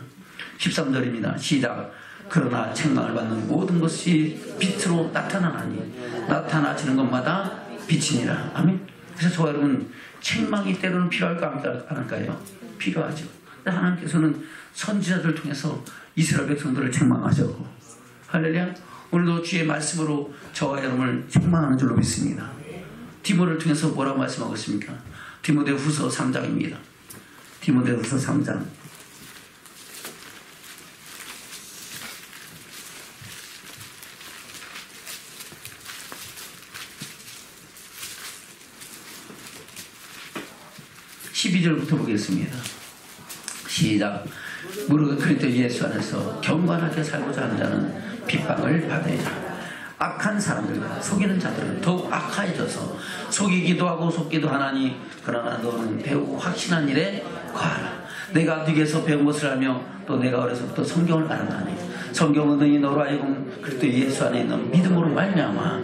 13절입니다. 시작. 그러나 책망을 받는 모든 것이 빛으로 나타나나니 나타나지는 것마다 빛이니라. 아멘. 그래서 저와 여러분, 책망이 때로는 필요할까 안 할까요? 필요하죠. 하나님께서는 선지자들을 통해서 이스라엘 백성들을 책망하셨고, 할렐루야. 오늘도 주의 말씀으로 저와 여러분을 책망하는 줄로 믿습니다. 디모를 통해서 뭐라고 말씀하고 있습니까? 디모데후서 3장입니다. 디모데후서 3장 12절부터 보겠습니다. 시작. 무릇 그리스도 예수 안에서 경건하게 살고자 하는 자는 핍박을 받으리라. 악한 사람들과 속이는 자들은 더욱 악하여져서 속이기도 하고 속기도 하나니 그러나 너는 배우고 확신한 일에 거하라. 내가 네게서 배운 것을 알며 또 내가 어려서부터 성경을 알았나니 성경은 너희 너로 하여금 그리스도 예수 안에 있는 믿음으로 말미암아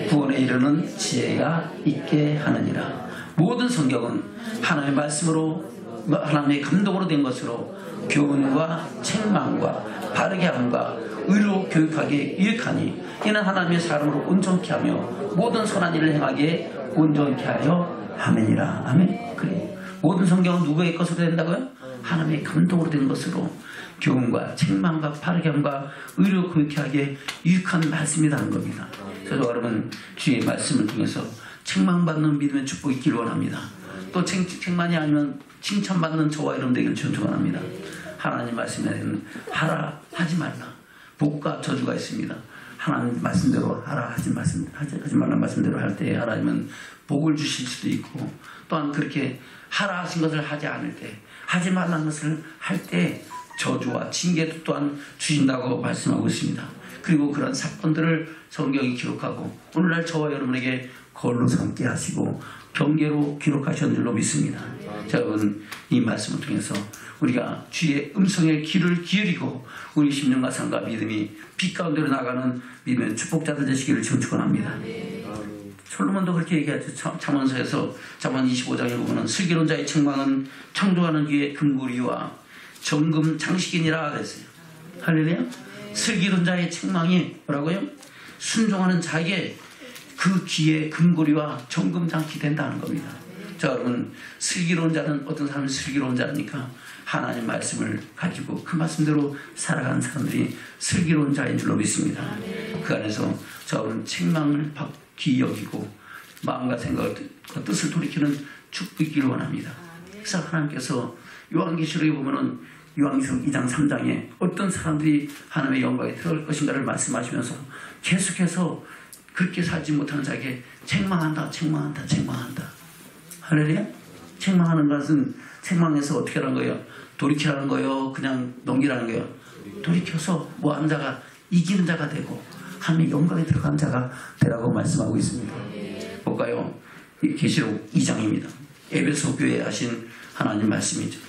구원에 이르는 지혜가 있게 하느니라. 모든 성경은 하나님의 말씀으로 하나님의 감동으로 된 것으로 교훈과 책망과 바르게 함과 의로 교육하기에 유익하니 이는 하나님의 사람으로 온전케 하며 모든 선한 일을 행하기에 온전케 하여 함이니라. 아멘. 그래. 모든 성경은 누구의 것으로 된다고요? 하나님의 감동으로 된 것으로 교훈과 책망과 바르게 함과 의로 교육케 하기에 유익한 말씀이라는 겁니다. 그래서 여러분 주의 말씀을 통해서 책망받는 믿음의 축복이 있기를 원합니다. 또 책망이 아니면 칭찬받는 저와 여러분 되기를 축원합니다. 하나님 말씀에는 하라 하지 말라 복과 저주가 있습니다. 하나님 말씀대로 하라 하지 말라는 말씀대로 할 때 하나님은 복을 주실 수도 있고 또한 그렇게 하라 하신 것을 하지 않을 때 하지 말라는 것을 할 때 저주와 징계도 또한 주신다고 말씀하고 있습니다. 그리고 그런 사건들을 성경이 기록하고 오늘날 저와 여러분에게 거울로 삼게 하시고 경계로 기록하셨는 줄로 믿습니다. 자, 여러분 이 말씀을 통해서 우리가 주의 음성에 귀를 기울이고 우리 심령과 삶과 믿음이 빛 가운데로 나가는 믿음의 축복자들 되시기를 축원합니다. 솔로몬도 그렇게 얘기하죠. 잠언서에서 잠언 25장에 보면 슬기로운 자의 책망은 창조하는 귀의 금고리와 정금 장식이니라 그랬어요. 할렐루야. 슬기로운 자의 책망이 뭐라고요? 순종하는 자에게 그 귀의 금고리와 정금 장식이 된다는 겁니다. 자, 여러분 슬기로운 자는 어떤 사람이 슬기로운 자입니까? 하나님 말씀을 가지고 그 말씀대로 살아가는 사람들이 슬기로운 자인 줄로 믿습니다. 그 안에서 자, 여러분 책망을 귀히 여기고 마음과 생각과 뜻을 돌이키는 축복이기를 원합니다. 그래서 하나님께서 요한계시록에 보면은 요한계시록 2장 3장에 어떤 사람들이 하나님의 영광에 들어갈 것인가를 말씀하시면서 계속해서 그렇게 살지 못하는 자에게 책망한다. 할렐루야. 책망하는 것은 책망해서 어떻게 하는 거예요? 돌이키라는 거예요? 그냥 넘기라는 거예요? 돌이켜서 뭐 하는 자가 이기는 자가 되고 하나님의 영광에 들어간 자가 되라고 말씀하고 있습니다. 볼까요? 계시록 2장입니다. 에베소 교회에 하신 하나님 말씀이죠.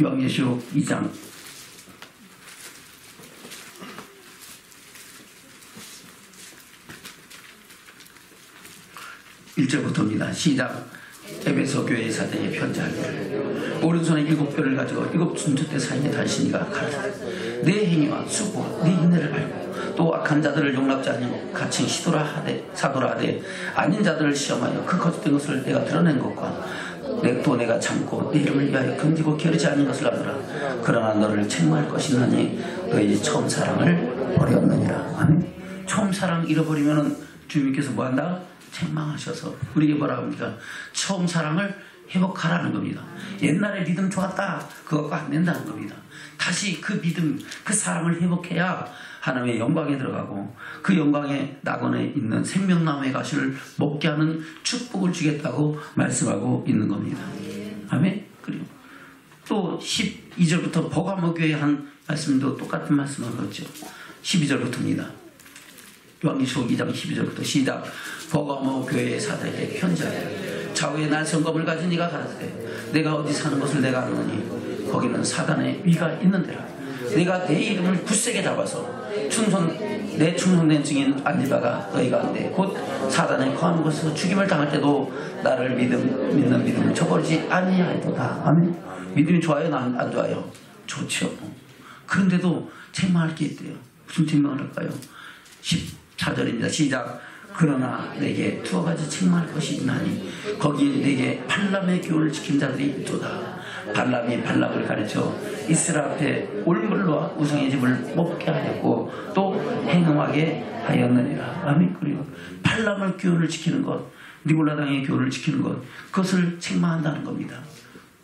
요한계시록 2장 1절부터입니다. 시작. 에베소 교회의 사대에 편지하기를 오른손에 7뼈를 가지고 7순투대 사이에 달시니가 가르치되 내 행위와 수고 네 인내를 알고 또 악한 자들을 용납지 아니하고 같이 사도라 하되 아닌 자들을 시험하여 그 거짓된 것을 내가 드러낸 것과 또 내가 참고 네 이름을 위하여 금지고 게으르지 않은 것을 알더라. 그러나 너를 책망할 것이 있나니 너희 처음 사랑을 버렸느니라. 아멘. 처음 사랑 잃어버리면은 주님께서 뭐한다? 책망하셔서 우리에게 뭐라고 합니까? 처음 사랑을 회복하라는 겁니다. 옛날에 믿음 좋았다 그것과 안 된다는 겁니다. 다시 그 믿음 그 사랑을 회복해야 하나님의 영광에 들어가고 그 영광의 낙원에 있는 생명나무의 가시를 먹게 하는 축복을 주겠다고 말씀하고 있는 겁니다. 아멘. 그리고 또 12절부터 버가모 교회에 한 말씀도 똑같은 말씀을 하죠. 12절부터입니다. 요한계시록 2장 12절부터 시작. 버가모 교회의 사도에게 편지하되 좌우에 날성검을 가진 이가 가라사대 내가 어디 사는 것을 내가 아노니 거기는 사단의 위가 있는 데라. 내가 내 이름을 굳세게 잡아서 내 충성된 증인 안디바가 너희 가운데 곧 사단에 거하는 곳에서 죽임을 당할 때도 나를 믿는 믿음을 저버리지 아니하리로다. 아멘. 믿음이 좋아요? 안 좋아요? 좋죠. 그런데도 책망할 게 있대요. 무슨 책망을 할까요? 14절입니다. 시작. 그러나 내게 두어 가지 책망할 것이 있나니 거기 내게 팔람의 교훈을 지킨 자들이 있도다. 발람이 발락을 가르쳐 이스라엘 앞에 올물과 우상의 집을 먹게 하였고 또 행음하게 하였느니라. 아멘. 그리고 발람의 교훈을 지키는 것, 니골라당의 교훈을 지키는 것, 그것을 책망한다는 겁니다.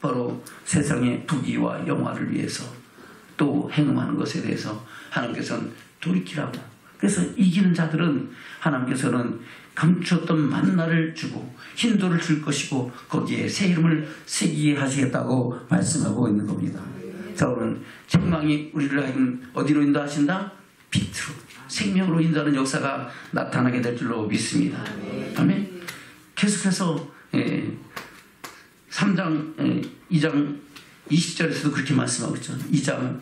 바로 세상의 부귀와 영화를 위해서 또 행음하는 것에 대해서 하나님께서는 돌이키라고. 그래서 이기는 자들은 하나님께서는 감추었던 만나를 주고 힌도를 줄 것이고 거기에 새 이름을 새기게 하시겠다고 말씀하고 있는 겁니다. 자, 오늘 책망이 우리를 하여금 어디로 인도하신다? 빛으로, 생명으로 인도하는 역사가 나타나게 될 줄로 믿습니다. 아멘. 계속해서 3장 2장 20절에서도 그렇게 말씀하고 있죠. 2장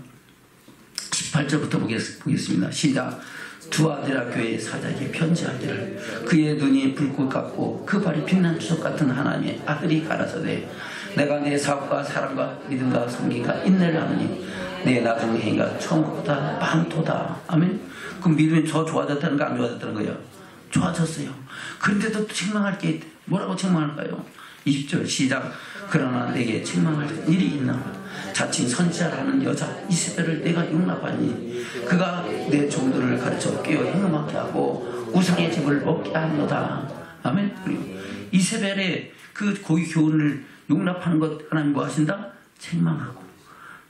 18절부터 보겠습니다. 시작. 두아디라 교회의 사자에게 편지하기를 그의 눈이 불꽃 같고 그 발이 빛난 주석 같은 하나님의 아들이 가라사대 내가 내 사업과 사랑과 믿음과 섬김과 인내를 하느니 내 나중 행위가 천국보다 많도다. 아멘. 그럼 믿음이 더 좋아졌다는 거 안 좋아졌다는 거예요? 좋아졌어요. 그런데도 책망할 게 있대. 뭐라고 책망할까요? 20절 시작. 그러나 내게 책망할 일이 있나? 자칭 선지자라는 여자 이세벨을 내가 용납하니 그가 내 종들을 가르쳐 깨어 행음하게 하고 우상의 집을 먹게 하노다. 아멘. 그리고 이세벨의 그 고위 교훈을 용납하는 것 하나님 뭐 하신다? 책망하고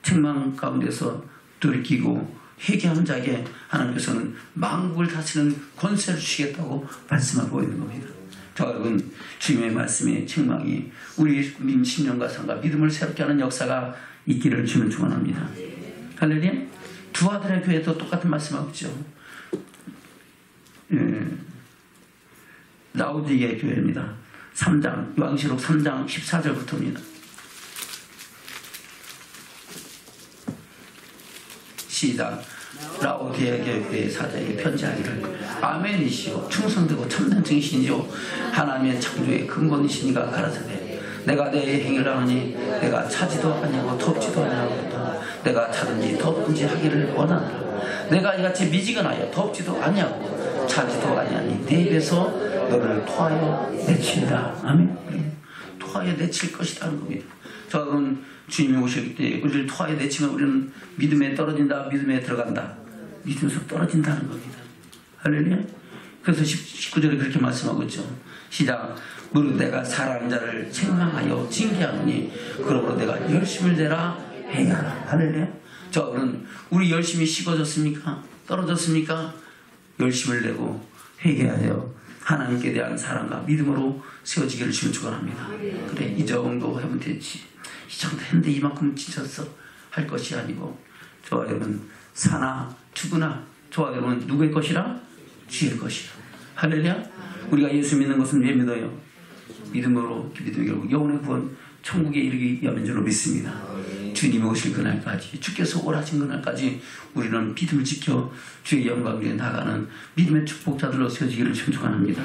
책망 가운데서 돌이키고 회개한 자에게 하나님께서는 만국을 다스리는 권세를 주시겠다고 말씀하고 있는 겁니다. 자, 여러분, 주님의 말씀의 책망이 우리 심령과 삶과 믿음을 새롭게 하는 역사가 있기를 주는 축원합니다. 할렐루야. 두아디라 교회도 똑같은 말씀하고 있죠. 라오디게 교회입니다. 3장 요한계시록 3장 14절부터입니다. 시작. 라오디게 교회의 사자에게 편지하기를 아멘이시오 충성되고 참된 증신이요 하나님의 창조의 근본이시니가 가라사대 내가 내 행위를 하느니 내가 차지도 아니하고 덥지도 아니하고 내가 차든지 덥든지 하기를 원하노라. 내가 이같이 미지근하여 덥지도 아니하고 차지도 아니하니 내 입에서 너를 토하여 내친다. 아멘. 토하여 내칠 것이라는 겁니다. 저는 주님이 오실 때 우리를 토하여 내치면 우리는 믿음에 떨어진다, 믿음에 들어간다. 믿음에서 떨어진다는 겁니다. 할렐루야. 그래서 19절에 그렇게 말씀하고 있죠. 시작. 무릇 내가 사랑하는 자를 책망하여 징계하노니 그러므로 내가 열심을 내라 행하라. 할렐루야. 저는 우리 열심이 식어졌습니까? 떨어졌습니까? 열심을 내고 회개하여 하나님께 대한 사랑과 믿음으로 세워지기를 주는 축원합니다. 그래, 이 정도 하면 되지. 이 정도 했는데 이만큼 지쳤어 할 것이 아니고 저와 여러분 사나 죽으나 저와 여러분 누구의 것이라? 주의 것이라. 할렐루야. 우리가 예수 믿는 것은 왜 믿어요? 믿음으로 믿음이 결국 영혼의 구원 천국에 이르기 위함인 줄로 믿습니다. 주님이 오실 그날까지 주께서 오라신 그날까지 우리는 믿음을 지켜 주의 영광 위에 나가는 믿음의 축복자들로 세워지기를 축원합니다.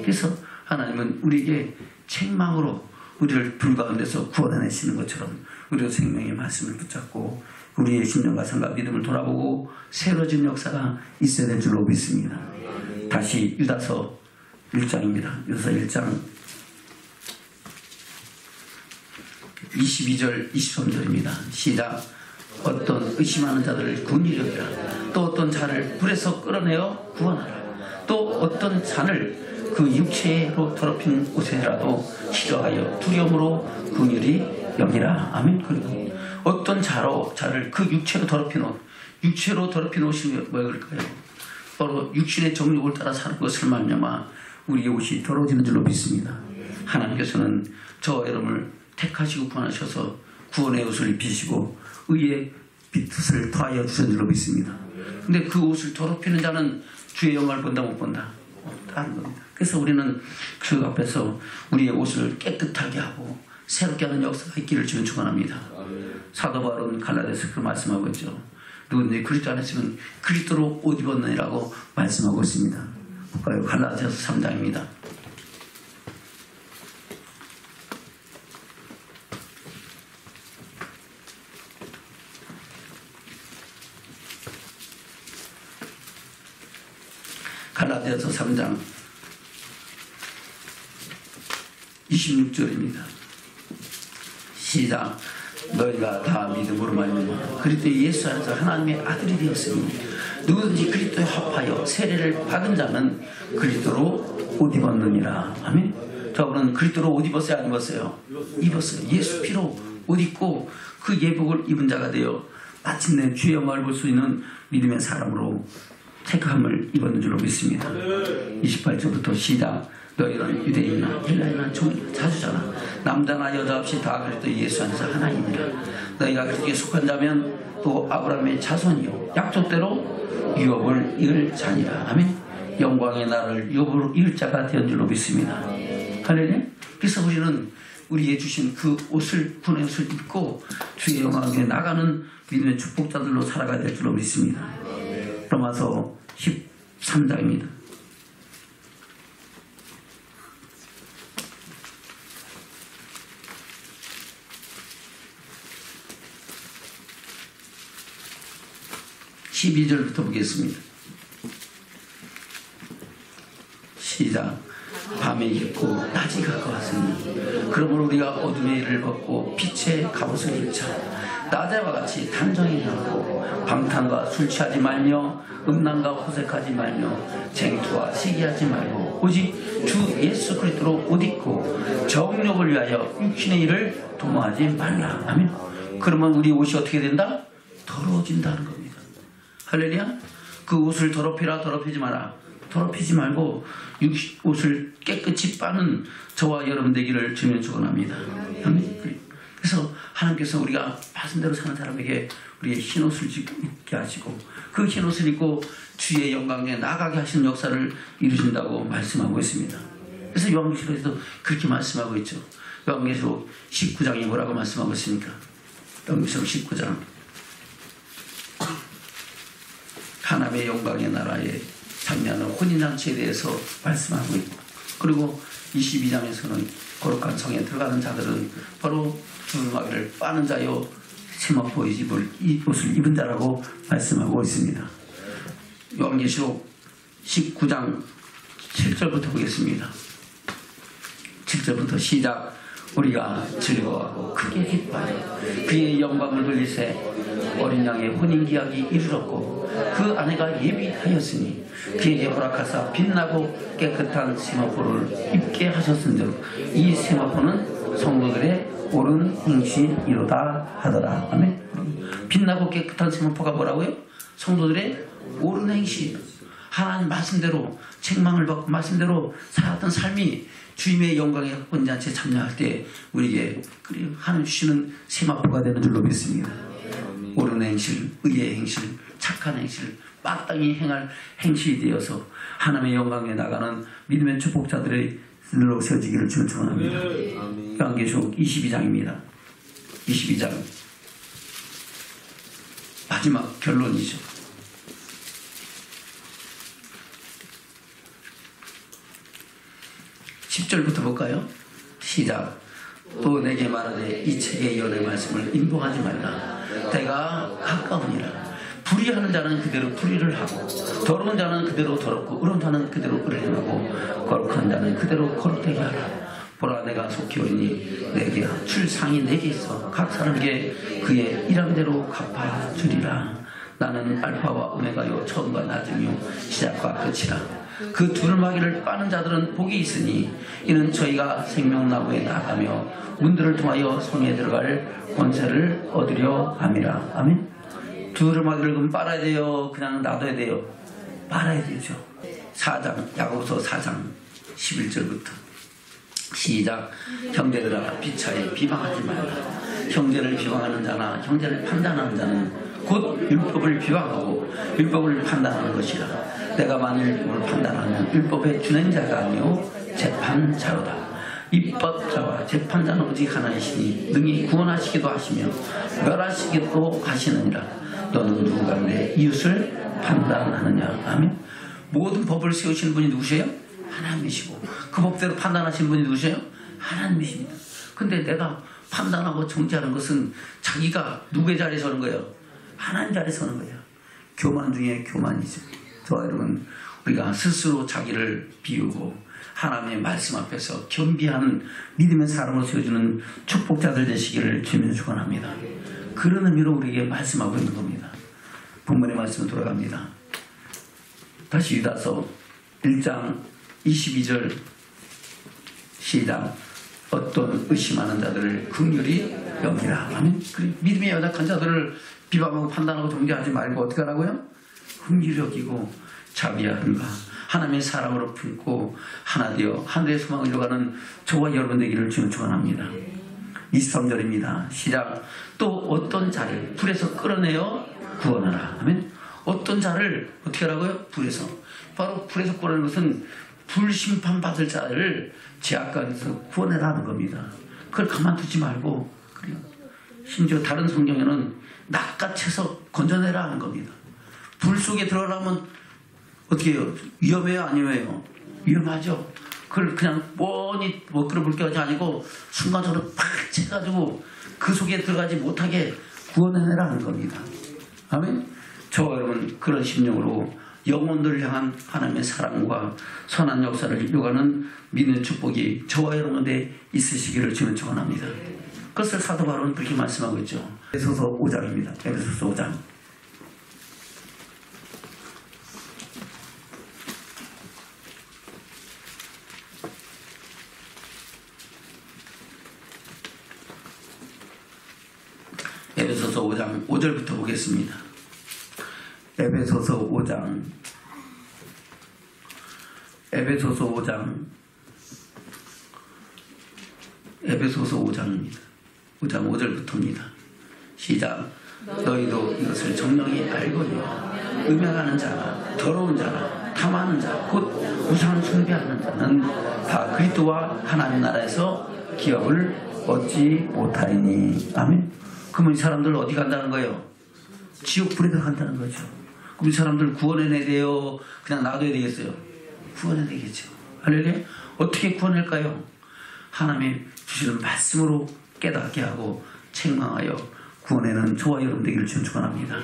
그래서 하나님은 우리에게 책망으로 우리를 불 가운데서 구원해내시는 것처럼 우리도 생명의 말씀을 붙잡고 우리의 심령과 삶과 믿음을 돌아보고 새로워진 역사가 있어야 될 줄로 믿습니다. 다시 유다서 1장입니다. 유다서 1장 22절 23절입니다. 시작. 어떤 의심하는 자들을 군인이 여기라. 또 어떤 자를 불에서 끌어내어 구원하라. 또 어떤 잔을 그 육체로 더럽힌 옷에라도 싫어하여 두려움으로 군인이 여기라. 아멘. 그리고 어떤 자를 그 육체로 더럽힌 옷, 육체로 더럽힌 옷이 뭐야 그럴까요? 바로 육신의 정욕을 따라 사는 것을 말미암아 우리의 옷이 더러워지는 줄로 믿습니다. 하나님께서는 저와 여러분을 택하시고 구원하셔서 구원의 옷을 입히시고 의의 빛을 더하여 주신 줄로 믿습니다. 근데 그 옷을 더럽히는 자는 주의 영광을 본다 못 본다? 없다는 겁니다. 그래서 우리는 그 앞에서 우리의 옷을 깨끗하게 하고 새롭게 하는 역사가 있기를 주는 축원합니다. 사도 바울은 갈라디아서 그 말씀하고 있죠. 누구든지 그리스도 안에 있으면 그리스도로 옷 입었느니라고 말씀하고 있습니다. 볼까요? 갈라디아서 3장입니다. 갈라디아서 3장 26절입니다. 시작. 너희가 다 믿음으로 말미암아 그리스도 예수 안에서 하나님의 아들이 되었으니 누구든지 그리스도에 합하여 세례를 받은 자는 그리스도로 옷 입었느니라. 아멘. 저분은 그리스도로 옷 입었어요? 안 입었어요? 입었어요. 예수 피로 옷 입고 그 예복을 입은 자가 되어 마침내 주의 영광을 볼 수 있는 믿음의 사람으로 택함을 입었는 줄로 믿습니다. 28절부터 시작. 너희는 유대인이나 헬라인이나 자주자나 남자나 여자 없이 다 그리스도 예수 안에서 하나님이라. 너희가 그리스도에 속한 자면 또 아브라함의 자손이요 약속대로 유업을 이을 자니라. 아멘. 영광의 나를 유업으로 이을 자가 된 줄로 믿습니다. 할렐루야. 그래서 우리는 우리에게 주신 그 옷을 군의 옷을 입고 주의 영광에 나가는 믿음의 축복자들로 살아가야 될 줄로 믿습니다. 로마서 13장입니다. 12절부터 보겠습니다. 시작. 밤에 입고 낮이 가까웠으니 그러므로 우리가 어둠의 일을 벗고 빛의 갑옷을 입자. 낮에와 같이 단정히 하고 방탕과 술 취하지 말며 음란과 호색하지 말며 쟁투와 시기하지 말고 오직 주 예수 그리스도로 옷 입고 정욕을 위하여 육신의 일을 도모하지 말라. 아멘. 그러면 우리 옷이 어떻게 된다? 더러워진다는 겁니다. 할렐루야. 그 옷을 더럽히지 마라. 더럽히지 말고 옷을 깨끗이 빠는 저와 여러분 되기를 주면 축원합니다. 아멘. 그래서 하나님께서 우리가 말씀대로 사는 사람에게 우리의 흰옷을 입게 하시고 그 흰옷을 입고 주의 영광에 나가게 하시는 역사를 이루신다고 말씀하고 있습니다. 그래서 요한계시록에서도 그렇게 말씀하고 있죠. 요한계시록 19장이 뭐라고 말씀하고 있습니까? 요한계시록 19장 하나님의 영광의 나라에 참여하는 혼인잔치에 대해서 말씀하고 있고, 그리고 22장에서는 거룩한 성에 들어가는 자들은 바로 두루마기를 빠는 자요 세마포의 옷을 입은 자라고 말씀하고 있습니다. 요한계시록 19장 7절부터 보겠습니다. 7절부터 시작. 우리가 즐거워하고 크게 기뻐하여 그의 영광을 돌리세 어린 양의 혼인기약이 이르렀고 그 아내가 예비하였으니 그에게 허락하사 빛나고 깨끗한 세마포를 입게 하셨은즉 이 세마포는 성도들의 옳은 행실이로다 하더라. 아멘. 빛나고 깨끗한 세마포가 뭐라고요? 성도들의 옳은 행실. 하나님 말씀대로 책망을 받고 말씀대로 살았던 삶이 주님의 영광의 혼인잔치에 참여할 때 우리에게 하나님 주시는 세마포가 되는 줄로 믿습니다. 옳은 행실, 의의 행실, 착한 행실, 마땅히 행할 행실이 되어서 하나님의 영광에 나가는 믿음의 축복자들로 세워지기를 주는 축원합니다. 요한계시록 22장입니다. 22장 마지막 결론이죠. 10절부터 볼까요? 시작. 또 내게 말하되 이 책의 예언의 말씀을 인봉하지 말라. 때가 가까우니라. 불의하는 자는 그대로 불의를 하고 더러운 자는 그대로 더럽고 의로운 자는 그대로 의를 행하고 거룩한 자는 그대로 거룩되게 하라. 보라 내가 속히 오리니 내게 합칠 상이 내게 있어 각 사람에게 그의 일함대로 갚아주리라. 나는 알파와 오메가요 처음과 나중이요 시작과 끝이라. 그 두루마기를 빠는 자들은 복이 있으니 이는 저희가 생명나무에 나가며 문들을 통하여 성에 들어갈 권세를 얻으려 함이라. 아멘. 두루마기를 그럼 빨아야 돼요? 그냥 놔둬야 돼요? 빨아야 되죠. 4장 야고보서 4장 11절부터 시작. 형제들아 피차에 비방하지 말라. 형제를 비방하는 자나 형제를 판단하는 자는 곧 율법을 비방하고 율법을 판단하는 것이라. 내가 만일 율법을 판단하면 율법의 준행자가 아니요 재판자로다. 입법자와 재판자는 오직 하나이시니 능히 구원하시기도 하시며 멸하시기도 하시느니라. 너는 누가 내 이웃을 판단하느냐. 아멘. 모든 법을 세우시는 분이 누구세요? 하나님이시고 그 법대로 판단하시는 분이 누구세요? 하나님이십니다. 근데 내가 판단하고 정죄하는 것은 자기가 누구의 자리에 서는 거예요? 하나님 자리에 서는 거예요. 교만 중에 교만이죠. 저와 여러분, 우리가 스스로 자기를 비우고 하나님의 말씀 앞에서 겸비한 믿음의 사람으로 세워주는 축복자들 되시기를 주님을 축원합니다. 그런 의미로 우리에게 말씀하고 있는 겁니다. 본문의 말씀으로 돌아갑니다. 다시 유다서 1장 22절 시작. 어떤 의심하는 자들을 긍휼히 여기라. 아멘. 믿음의 연약한 자들을 비방하고 판단하고 정죄하지 말고 어떻게 하라고요? 긍휼히 여기고 자비하든가 하나님의 사랑으로 품고 하나 되어 하늘의 소망을 이루어가는 저와 여러분 되기를 주님 축원합니다. 23절입니다. 시작. 또 어떤 자를 불에서 끌어내어 구원하라. 아멘. 어떤 자를 어떻게 하라고요? 불에서. 바로 불에서 끌어내는 것은 불심판 받을 자를 제약간에서 구원해라는 겁니다. 그걸 가만두지 말고 심지어 다른 성경에는 낚아채서 건져내라 하는 겁니다. 불 속에 들어가면 어떻게 해요? 위험해요? 아니에요? 위험하죠. 그걸 그냥 뻔히 못 끌어볼 게 아니고 순간적으로 팍 채가지고 그 속에 들어가지 못하게 구원해내라 하는 겁니다. 아멘. 저와 여러분 그런 심령으로 영혼들을 향한 하나님의 사랑과 선한 역사를 요구하는 믿는 축복이 저와 여러분에 있으시기를 주님 축원합니다. 그것을 사도 바울은 그렇게 말씀하고 있죠. 에베소서 5장입니다. 에베소서 5장. 에베소서 5장 5절부터 보겠습니다. 에베소서 5장 5장입니다. 5장 5절부터입니다. 시작. 너희도 이것을 정령히 알거니 음행하는 자나 더러운 자나 탐하는 자 곧 우상 숭배하는 자는 다 그리스도와 하나님 나라에서 기업을 얻지 못하리니. 아멘. 그러면 이 사람들 어디 간다는 거예요? 지옥 불에 들어간다는 거죠. 그럼 이 사람들 구원해내야 돼요? 그냥 놔둬야 되겠어요? 구원해내겠죠. 할렐루야. 어떻게 구원할까요? 하나님이 주시는 말씀으로 깨닫게 하고 책망하여 구원에는 저와 여러분 되기를 축원합니다.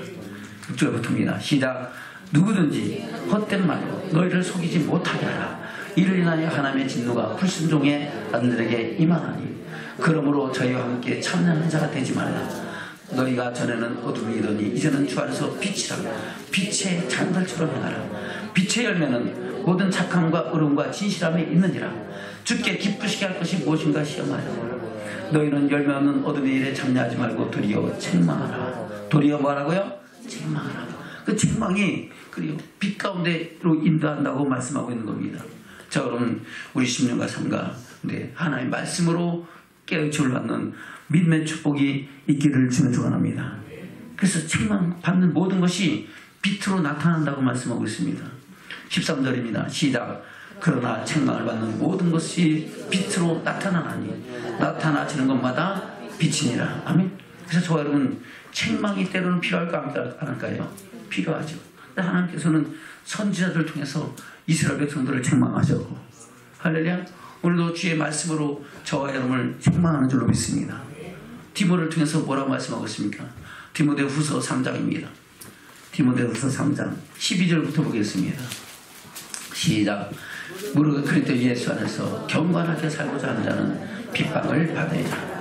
6절부터입니다. 시작. 누구든지 헛된 말로 너희를 속이지 못하게 하라. 이를 인하여 하나님의 진노가 불순종의 아들들에게 임하나니 그러므로 저희와 함께 참여하는 자가 되지 말라. 너희가 전에는 어둠이더니 이제는 주 안에서 빛이라. 빛의 장들처럼 행하라. 빛의 열매는 모든 착함과 의로움과 진실함이 있느니라. 주께 기쁘시게 할 것이 무엇인가 시험하라. 너희는 열매 없는 어둠의 일에 참여하지 말고 도리어 책망하라. 도리어 뭐라고요? 책망하라. 그 책망이 그리고 빛 가운데로 인도한다고 말씀하고 있는 겁니다. 자, 그럼 우리 10년과 삶과 하나님의 말씀으로 깨우침을 받는 믿음의 축복이 있기를 주님 축원합니다. 그래서 책망받는 모든 것이 빛으로 나타난다고 말씀하고 있습니다. 13절입니다. 시작. 그러나 책망을 받는 모든 것이 빛으로 나타나나니 나타나지는 것마다 빛이니라. 아멘. 그래서 저와 여러분 책망이 때로는 필요할까 안 할까요? 필요하죠. 근데 하나님께서는 선지자들을 통해서 이스라엘 백성들을 책망하셨고, 할렐루야. 오늘도 주의 말씀으로 저와 여러분을 책망하는 줄로 믿습니다. 디모를 통해서 뭐라고 말씀하고 있습니까? 디모데후서 3장입니다. 디모데후서 3장 12절부터 보겠습니다. 시작. 무릇 그리스도 예수 안에서 경건하게 살고자 하는 자는 핍박을 받아야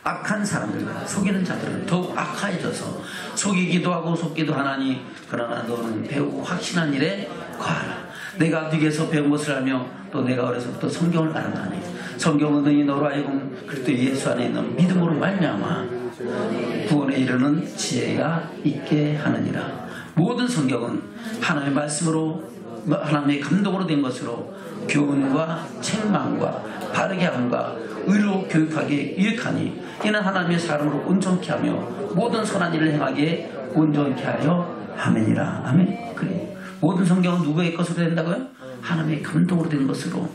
악한 사람들과 속이는 자들은 더욱 악하여져서 속이기도 하고 속기도 하나니 그러나 너는 배우고 확신한 일에 과하라. 내가 네게서 배운 것을 알며 또 내가 어려서부터 성경을 알았나니 성경은 너희 너로 하여금 그리스도 예수 안에 있는 믿음으로 말미암아 구원에 이르는 지혜가 있게 하느니라. 모든 성경은 하나님의 말씀으로 하나님의 감동으로 된 것으로 교훈과 책망과 바르게 함과 의로 교육하기에 유익하니 이는 하나님의 사람으로 온전케 하며 모든 선한 일을 행하기에 온전케 하여 함이니라. 아멘. 그래. 모든 성경은 누구의 것으로 된다고요? 하나님의 감동으로 된 것으로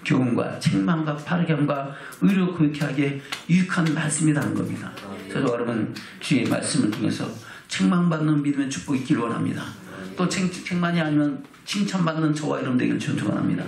교훈과 책망과 바르게 함과 의로 교육케 하기에 유익한 말씀이라는 겁니다. 그래서 여러분 주의 말씀을 통해서 책망받는 믿음의 축복이 있기를 원합니다. 또 책망이 아니면 칭찬받는 저와 여러분 되기를 축원합니다.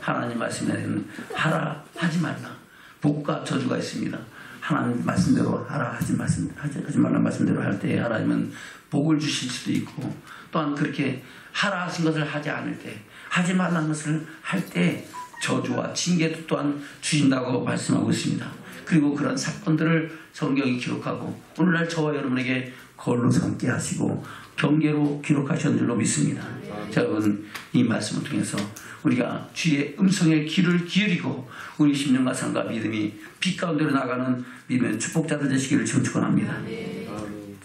하나님 말씀에는 하라 하지 말라 복과 저주가 있습니다. 하나님 말씀대로 하라 하지 말라 말씀대로 할 때 하나님은 복을 주실 수도 있고, 또한 그렇게 하라 하신 것을 하지 않을 때, 하지 말라는 것을 할 때 저주와 징계도 또한 주신다고 말씀하고 있습니다. 그리고 그런 사건들을 성경이 기록하고 오늘날 저와 여러분에게 거울로 삼게 하시고 경계로 기록하신 줄로 믿습니다. 자, 여러분, 이 말씀을 통해서 우리가 주의 음성에 귀를 기울이고 우리 심령과 삶과 믿음이 빛 가운데로 나가는 믿음의 축복자들 되시기를 축원합니다.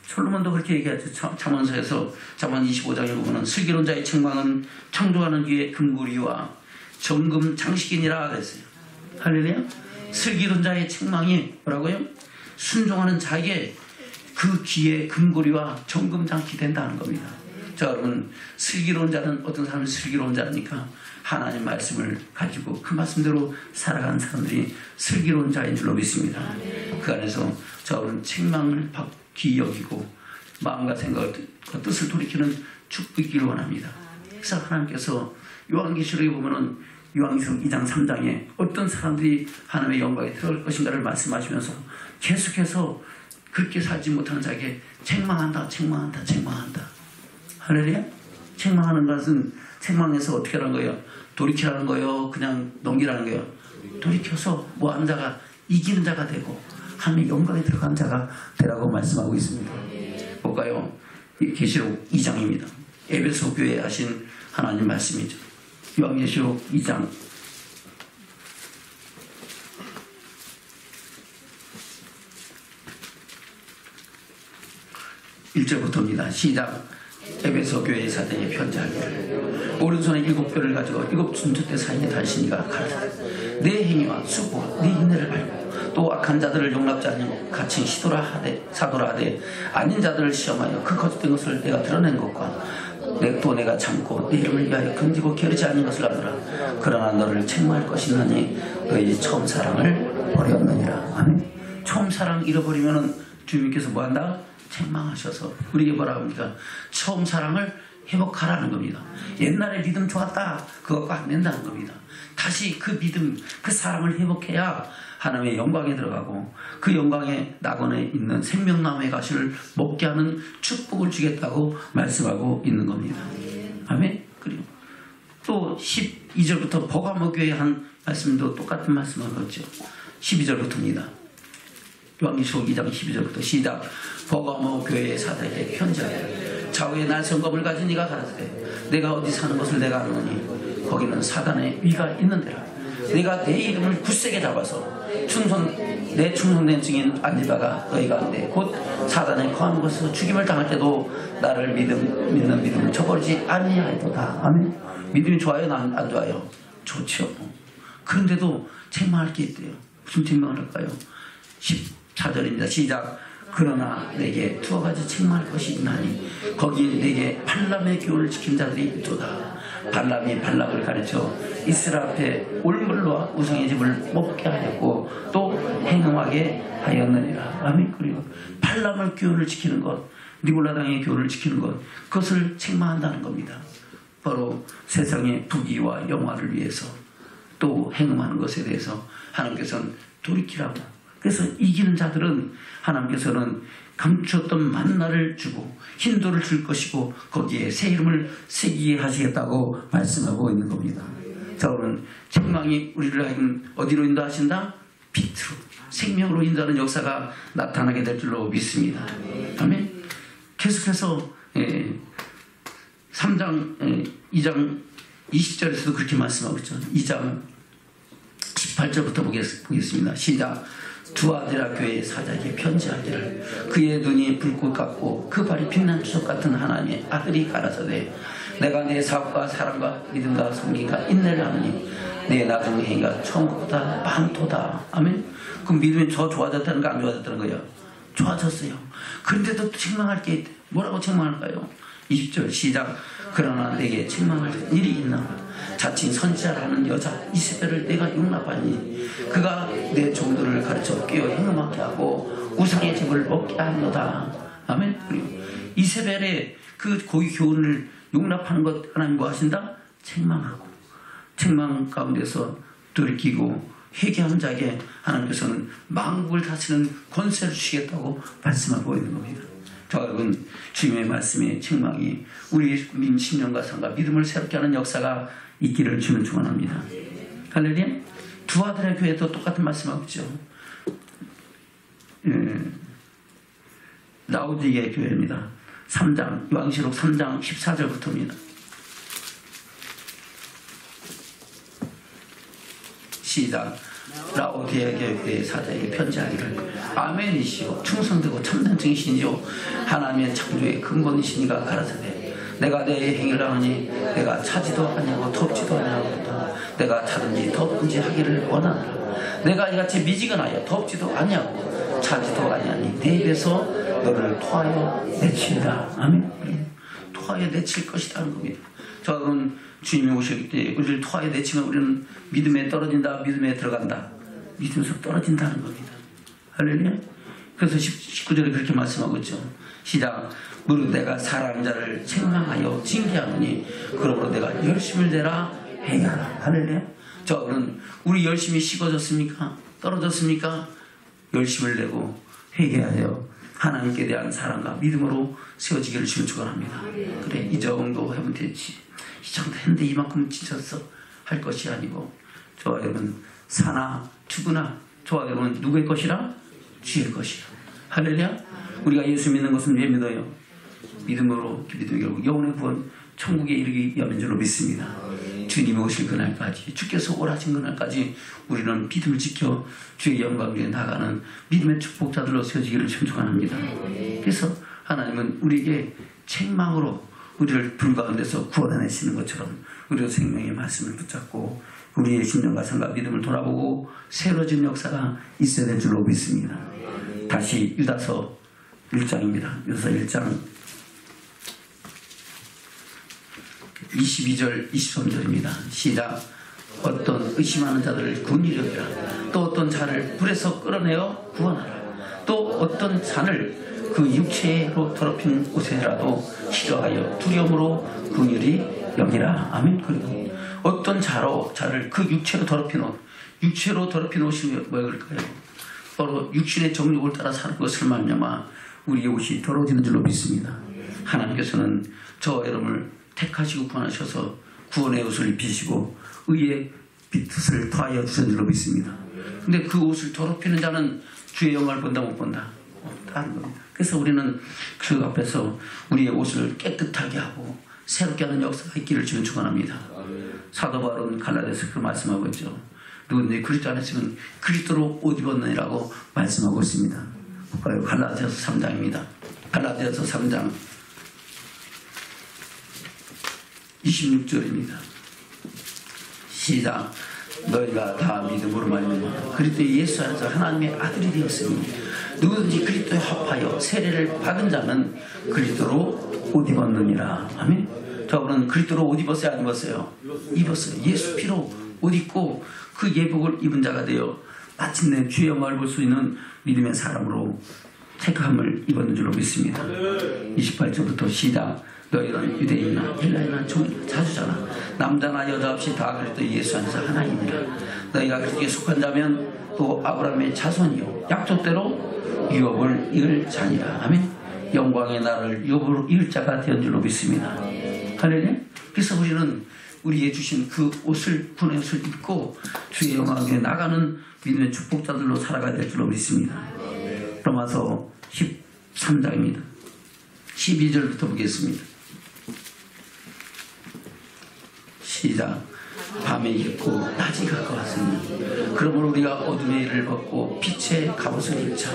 솔로몬도 그렇게 얘기하죠. 잠언서에서 잠언 25장에 보면 슬기로운 책망은 창조하는 귀의 금고리와 정금 장식이니라 그랬어요. 할렐루야. 슬기로운 자의 책망이 뭐라고요? 순종하는 자에게 그 귀의 금고리와 정금 장식이 된다는 겁니다. 자, 여러분, 슬기로운 자는 어떤 사람이 슬기로운 자입니까? 하나님 말씀을 가지고 그 말씀대로 살아가는 사람들이 슬기로운 자인 줄로 믿습니다. 그 안에서 자, 여러분, 책망을 귀히 여기고 마음과 생각과 뜻을 돌이키는 축복이기를 원합니다. 그래서 하나님께서 요한계시록에 보면은 요한계시록 2장 3장에 어떤 사람들이 하나님의 영광에 들어갈 것인가를 말씀하시면서 계속해서 그렇게 살지 못하는 자에게 책망한다. 할렐루야. 책망하는 것은 책망해서 어떻게 하는 거예요? 돌이키라는 거예요? 그냥 넘기라는 거예요? 돌이켜서 뭐 하는 자가 이기는 자가 되고 하나님의 영광에 들어간 자가 되라고 말씀하고 있습니다. 볼까요? 계시록 2장입니다. 에베소 교회에 하신 하나님 말씀이죠. 요한계시록 2장 1절부터입니다. 시작. 에베소 교회의 사도에게 편지하기를 오른손에 7뼈를 가지고 7춘추대 사이에 달신이가 가르치되 내 행위와 수고 네 인내를 알고 또 악한 자들을 용납지 아니고 갇힌 사도라 하되 아닌 자들을 시험하여 그 거짓된 것을 내가 드러낸 것과 또 내가 참고 네 이름을 위하여 금지고 게으르지 않은 것을 알더라. 그러나 너를 책망할 것이 있느니 너희 처음 사랑을 버렸느니라. 아멘. 처음 사랑 잃어버리면은 주님께서 뭐한다? 책망하셔서 우리에게 뭐라 합니까? 처음 사랑을 회복하라는 겁니다. 옛날에 믿음 좋았다. 그것과 안 된다는 겁니다. 다시 그 믿음, 그 사랑을 회복해야 하나님의 영광에 들어가고 그 영광의 낙원에 있는 생명나무의 가시를 먹게 하는 축복을 주겠다고 말씀하고 있는 겁니다. 아멘. 그리고 또 12절부터 버가모 교회에 한 말씀도 똑같은 말씀을 하죠. 12절부터입니다. 요한계시록 2장 12절부터 시작. 버가모 교회의 사도에게 편지하여 좌우에 날 성검을 가진 이가 가라사대 내가 어디 사는 것을 내가 아노니 거기는 사단의 위가 있는 데라. 내가 내 이름을 굳세게 잡아서 내 충성된 증인 안디바가 너희 가운데 곧 사단에 거하는 곳에서 죽임을 당할 때도 나를 믿는 믿음을 저버리지 아니하리로다. 아멘. 믿음이 좋아요? 안 좋아요? 좋죠. 그런데도 책망할 게 있대요. 무슨 책망을 할까요? 14절입니다. 시작. 그러나 내게 두어 가지 책망할 것이 있나니 거기 내게 발람의 교훈을 지킨 자들이 있도다. 발람이 발락을 가르쳐 이스라엘 앞에 올물과 우상의 집을 먹게 하였고 또 행음하게 하였느니라. 아멘. 그리고 발람의 교훈을 지키는 것, 니골라 당의 교훈을 지키는 것, 그것을 책망한다는 겁니다. 바로 세상의 부귀와 영화를 위해서 또 행음하는 것에 대해서 하나님께서는 돌이키라고. 그래서 이기는 자들은 하나님께서는 감추었던 만나를 주고 흰돌을 줄 것이고 거기에 새 이름을 새기게 하시겠다고 말씀하고 있는 겁니다. 자, 오늘 책망이 우리를 하여금 어디로 인도하신다? 빛으로, 생명으로 인도하는 역사가 나타나게 될 줄로 믿습니다. 아멘. 계속해서 2장 20절에서도 그렇게 말씀하고 있죠. 2장 18절부터 보겠습니다. 시작. 두아디라 교회의 사자에게 편지하기를 그의 눈이 불꽃 같고 그 발이 빛난 주석 같은 하나님의 아들이 가라사대 내가 내 사업과 사랑과 믿음과 섬김과 인내를 하느니 내 나중 행위가 처음보다 많도다. 아멘. 그럼 믿음이 더 좋아졌다는 거 안 좋아졌다는 거예요? 좋아졌어요. 그런데도 책망할 게 있대. 뭐라고 책망할까요? 20절 시작. 그러나 내게 책망할 일이 있나? 자칭 선지자라는 여자 이세벨을 내가 용납하니 그가 내 종들을 가르쳐 깨어 행음하게 하고 우상의 집을 먹게 하노다. 아멘. 그리고 이세벨의 그 고위 교훈을 용납하는 것 하나님 뭐 하신다? 책망하고 책망 가운데서 돌이키고 회개하는 자에게 하나님께서는 만국을 다스리는 권세를 주시겠다고 말씀하고 있는 겁니다. 자, 여러분, 주님의 말씀의 책망이 우리 심령과 삶과 믿음을 새롭게 하는 역사가 있기를 주는 축원합니다. 할렐루야. 두아드라 교회도 똑같은 말씀하고 있죠. 라오디게 교회입니다. 3장 요한계시록 3장 14절부터입니다. 시작. 라오디게 교회의 사자에게 편지하기를 아멘이시오 충성되고 참된증이시니요 하나님의 창조의 근본이시니가 가라사대 내가 내 행위를 하니 내가 차지도 아니하고 덥지도 아니하고 내가 차든지 덥든지 하기를 원하노라. 내가 이같이 미지근하여 덥지도 아니하고 차지도 아니하니 내 입에서 너를 토하여 내친다. 아멘. 토하여 내칠 것이라는 겁니다. 저는 주님이 오실 때 우리를 토하여 내치면 우리는 믿음에 떨어진다, 믿음에 들어간다, 믿음에서 떨어진다는 겁니다. 할렐루야. 그래서 19절에 그렇게 말씀하고 있죠. 시작. 무릇 내가 사랑하는 자를 책망하여 징계하노니 그러므로 내가 열심을 내라 행하라. 할렐루야. 저는 우리 열심이 식어졌습니까? 떨어졌습니까? 열심을 내고 회개하여 하나님께 대한 사랑과 믿음으로 세워지기를 주님 축원합니다. 그래 이 정도 하면 되지. 이 정도 했는데 이만큼 지쳤어 할 것이 아니고 저와 여러분 사나 죽으나 저와 여러분 누구의 것이라? 주의 것이라. 할렐루야. 우리가 예수 믿는 것은 왜 믿어요? 믿음으로 결국 영혼의 구원 천국에 이르기 위함인 줄로 믿습니다. 주님이 오실 그날까지 주께서 오라신 그날까지 우리는 믿음을 지켜 주의 영광 위에 나가는 믿음의 축복자들로 세워지기를 축원합니다. 그래서 하나님은 우리에게 책망으로 우리를 불 가운데서 구원해내시는 것처럼 우리가 생명의 말씀을 붙잡고 우리의 신령과 삶과 믿음을 돌아보고 새로워진 역사가 있어야 될 줄로 믿습니다. 다시 유다서 1장입니다. 유다서 1장 22절 23절입니다. 시작. 어떤 의심하는 자들을 긍휼히 여기라. 또 어떤 자를 불에서 끌어내어 구원하라. 또 어떤 잔을 그 육체로 더럽힌 옷에라도 싫어하여 두려움으로 긍휼히 여기라. 아멘. 그리고 어떤 자를 그 육체로 더럽힌 옷, 육체로 더럽힌 옷이 뭐일까요? 바로 육신의 정욕을 따라 사는 것을 말미암아 우리의 옷이 더러워지는 줄로 믿습니다. 하나님께서는 저와 여러분을 택하시고 구원하셔서 구원의 옷을 입히시고 의의 빛을 더하여 주신 줄로 믿습니다. 근데 그 옷을 더럽히는 자는 주의 영광을 본다 못 본다? 없다는 겁니다. 그래서 우리는 그 앞에서 우리의 옷을 깨끗하게 하고 새롭게 하는 역사가 있기를 주님 축원합니다. 사도 바울은 갈라디아서 그 말씀하고 있죠. 누구든지 그리스도 안에 있으면 그리스도로 옷 입었느니라고 말씀하고 있습니다. 볼까요? 갈라디아서 3장입니다. 갈라디아서 3장 26절입니다. 시작. 너희가 다 믿음으로 말미암아 그리스도 예수 안에서 하나님의 아들이 되었으니 누구든지 그리스도에 합하여 세례를 받은 자는 그리스도로 옷 입었느니라. 아멘. 저분은 그리스도로 옷 입었어요? 안 입었어요? 입었어요. 예수 피로 옷 입고 그 예복을 입은 자가 되어 마침내 주의 영광을 볼 수 있는 믿음의 사람으로 택함을 입었는 줄로 믿습니다. 28절부터 시작. 너희는 유대인이나 헬라인이나 종이나 자주자나 남자나 여자 없이 다 그리스도 예수 안에서 하나님이라. 너희가 그리스도에 속한 자면 또 아브라함의 자손이요 약속대로 유업을 이을 자니라. 아멘. 영광의 나를 유업으로 이을 자가 된 줄로 믿습니다. 할렐루야. 그래서 우리는 우리의 주신 그 옷을 구원의 옷을 입고 주의 영광에 나가는 믿음의 축복자들로 살아가야 될 줄로 믿습니다. 로마서 13장입니다. 12절부터 보겠습니다. 시작. 밤에 입고 낮이 가까웠으니 그러므로 우리가 어둠의 일을 벗고 빛의 갑옷을 입자.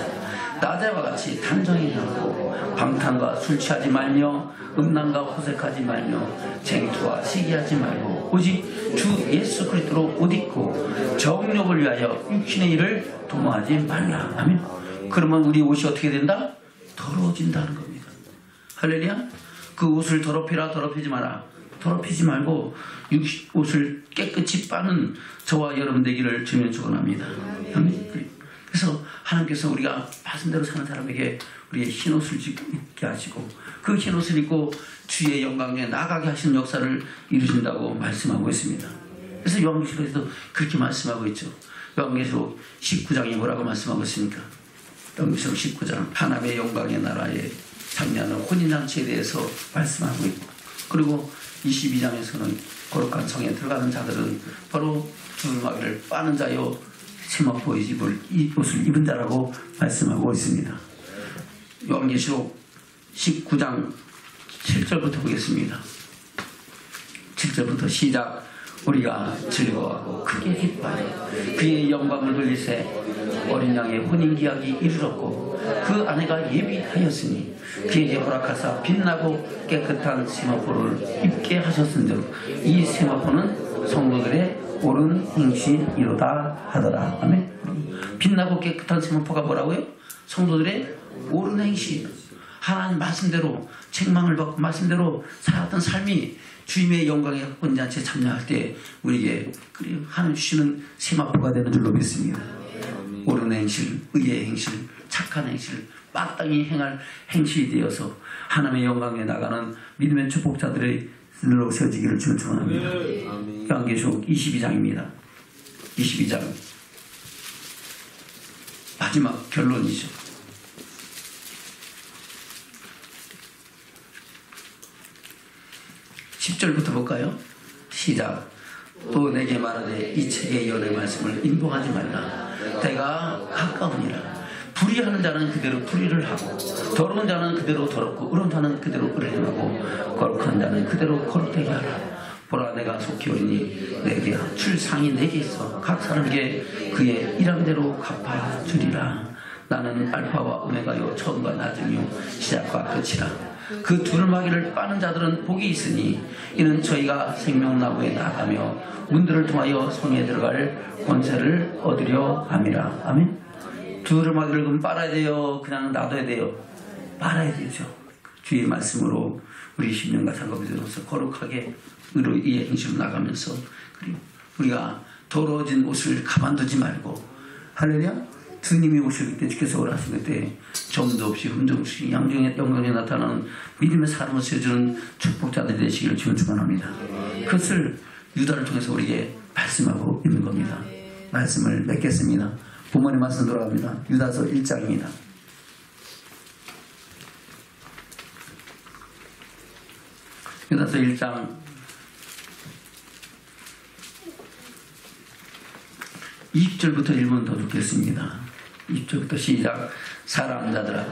낮에와 같이 단정히 하고 방탕과 술 취하지 말며 음란과 호색하지 말며 쟁투와 시기하지 말고 오직 주 예수 그리스도로 옷 입고 정욕을 위하여 육신의 일을 도모하지 말라. 아멘. 그러면 우리 옷이 어떻게 된다? 더러워진다는 겁니다. 할렐루야. 그 옷을 더럽히라 더럽히지 마라. 더럽히지 말고 옷을 깨끗이 빠는 저와 여러분 되기를 주님 축원합니다. 아멘. 그래서 하나님께서 우리가 말씀대로 사는 사람에게 우리의 흰옷을 입게 하시고 그 흰옷을 입고 주의 영광에 나가게 하시는 역사를 이루신다고 말씀하고 있습니다. 그래서 요한계시록에서도 그렇게 말씀하고 있죠. 요한계시록 19장이 뭐라고 말씀하고 있습니까? 요한계시록 19장 하나님의 영광의 나라에 참여하는 혼인잔치에 대해서 말씀하고 있고 그리고 22장에서는 거룩한 성에 들어가는 자들은 바로 두루마기를 빠는 자요 세마포의 옷을 입은 자라고 말씀하고 있습니다. 요한계시록 19장 7절부터 보겠습니다. 7절부터 시작. 우리가 즐거워하고 크게 기뻐하여 그의 영광을 돌리세 어린 양의 혼인기약이 이르렀고 그 아내가 예비하였으니 그에게 허락하사 빛나고 깨끗한 세마포를 입게 하셨은즉 이 세마포는 성도들의 옳은 행실이로다 하더라. 아멘. 빛나고 깨끗한 세마포가 뭐라고요? 성도들의 옳은 행실. 하나님 말씀대로 책망을 받고 말씀대로 살았던 삶이 주님의 영광에 온전히 참여할 때 우리에게 하나님 주시는 세마포가 되는 줄로 믿습니다. 옳은 행실, 의의 행실, 착한 행실, 마땅히 행할 행실이 되어서 하나님의 영광에 나가는 믿음의 축복자들의 들로 세워지기를 주를 축원합니다. 요한계시록 22장입니다. 22장 마지막 결론이죠. 10절부터 볼까요? 시작. 또 내게 말하되 이 책의 예언의 말씀을 인봉하지 말라. 때가 가까우니라. 불의하는 자는 그대로 불의를 하고 더러운 자는 그대로 더럽고 의로운 자는 그대로 의를 행하고 거룩한 자는 그대로 거룩되게 하라. 보라 내가 속히 오리니 내게 합칠 상이 내게 있어 각 사람에게 그의 일함대로 갚아주리라. 나는 알파와 오메가요 처음과 나중이요 시작과 끝이라. 그 두루마기를 빠는 자들은 복이 있으니 이는 저희가 생명나무에 나가며 문들을 통하여 성에 들어갈 권세를 얻으려 함이라. 아멘. 두루마기를 그럼 빨아야 돼요? 그냥 놔둬야 돼요? 빨아야 되죠. 주의 말씀으로 우리 심령과 상급이 되어서 거룩하게 의의 행실로 나가면서 그리고 우리가 더러워진 옷을 가만두지 말고 할렐루야. 주님이 오실 때 주께서 오라하실 때 점도 없이 흠도 없이 영광에 나타나는 믿음의 사람을 세워주는 축복자들이 되시기를 주를 축원합니다. 그것을 유다를 통해서 우리에게 말씀하고 있는 겁니다. 말씀을 맺겠습니다. 본문의 말씀 돌아갑니다. 유다서 1장입니다. 유다서 1장 20절부터 1번 더 듣겠습니다. 20절부터 시작. 사랑하는 자들아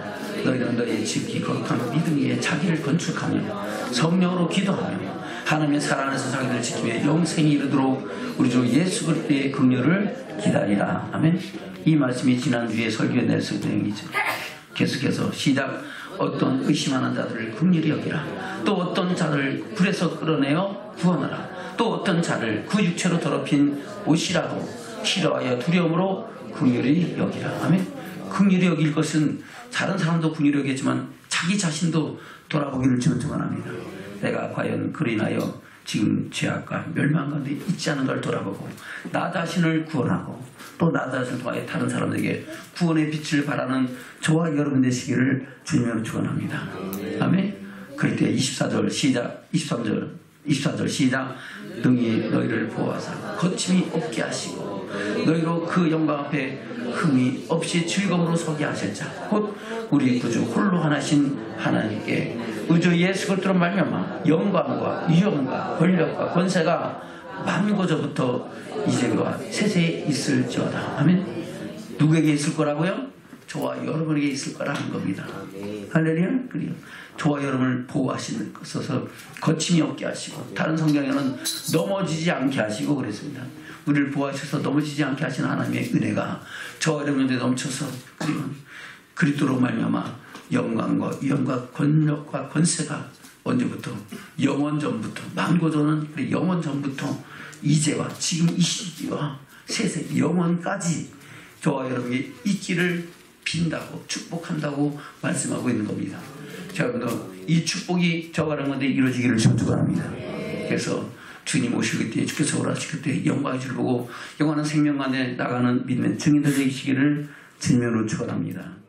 너희는 너희 지극히 거룩한 믿음 위에 자기를 건축하며 성령으로 기도하며 하나님의 사랑 안에서 자기를 지키며 영생이 이르도록 우리 주 예수 그리스도의 긍휼을 기다리라. 아멘. 이 말씀이 지난주에 설교에 냈을 내용이죠. 계속해서 시작. 어떤 의심하는 자들을 긍휼히 여기라. 또 어떤 자를 불에서 끌어내어 구원하라. 또 어떤 자를 그 육체로 더럽힌 옷이라도 싫어하여 두려움으로 긍휼히 여기라. 아멘. 긍휼히 여길 것은 다른 사람도 긍휼히 여기겠지만 자기 자신도 돌아보기를 주는 축원합니다. 내가 과연 그로 인하여 지금 죄악과 멸망 가운데 있지 않은 걸 돌아보고 나 자신을 구원하고 또 나 자신을 통하여 다른 사람들에게 구원의 빛을 바라는 저와 여러분 되시기를 주님으로 축원합니다. 아멘. 그럴 때 24절 시작. 24절 시작. 능히 너희를 보호하사 거침이 없게 하시고 너희로 그 영광 앞에 흠이 없이 즐거움으로 서게 하실 자 곧 우리 구주 홀로 하나신 하나님께 우주 예수 그리스도로 말미암아 영광과 위엄과 권력과 권세가 만고저부터 이제와 세세에 있을지어다. 아멘. 누구에게 있을 거라고요? 저와 여러분에게 있을 거라는 겁니다. 할렐루야. 그래요. 저와 여러분을 보호하시는 것에서 거침이 없게 하시고 다른 성경에는 넘어지지 않게 하시고 그랬습니다. 우리를 보호하셔서 넘어지지 않게 하시는 하나님의 은혜가 저와 여러분에게 넘쳐서 그리스도로 말미암아 영광과 위엄과 권력과 권세가 언제부터? 영원 전부터 만고전은 영원 전부터 이제와 지금 이 시기와 세세 영원까지 저와 여러분이 있기를 빈다고 축복한다고 말씀하고 있는 겁니다. 여러분도 이 축복이 저와 여러분한테 이루어지기를 축원합니다. 그래서 주님 오실 때 주께서 오라실 때 영광의 주를 보고 영원한 생명 안에 나가는 믿음의 증인들 되시기를 진면으로 축원합니다.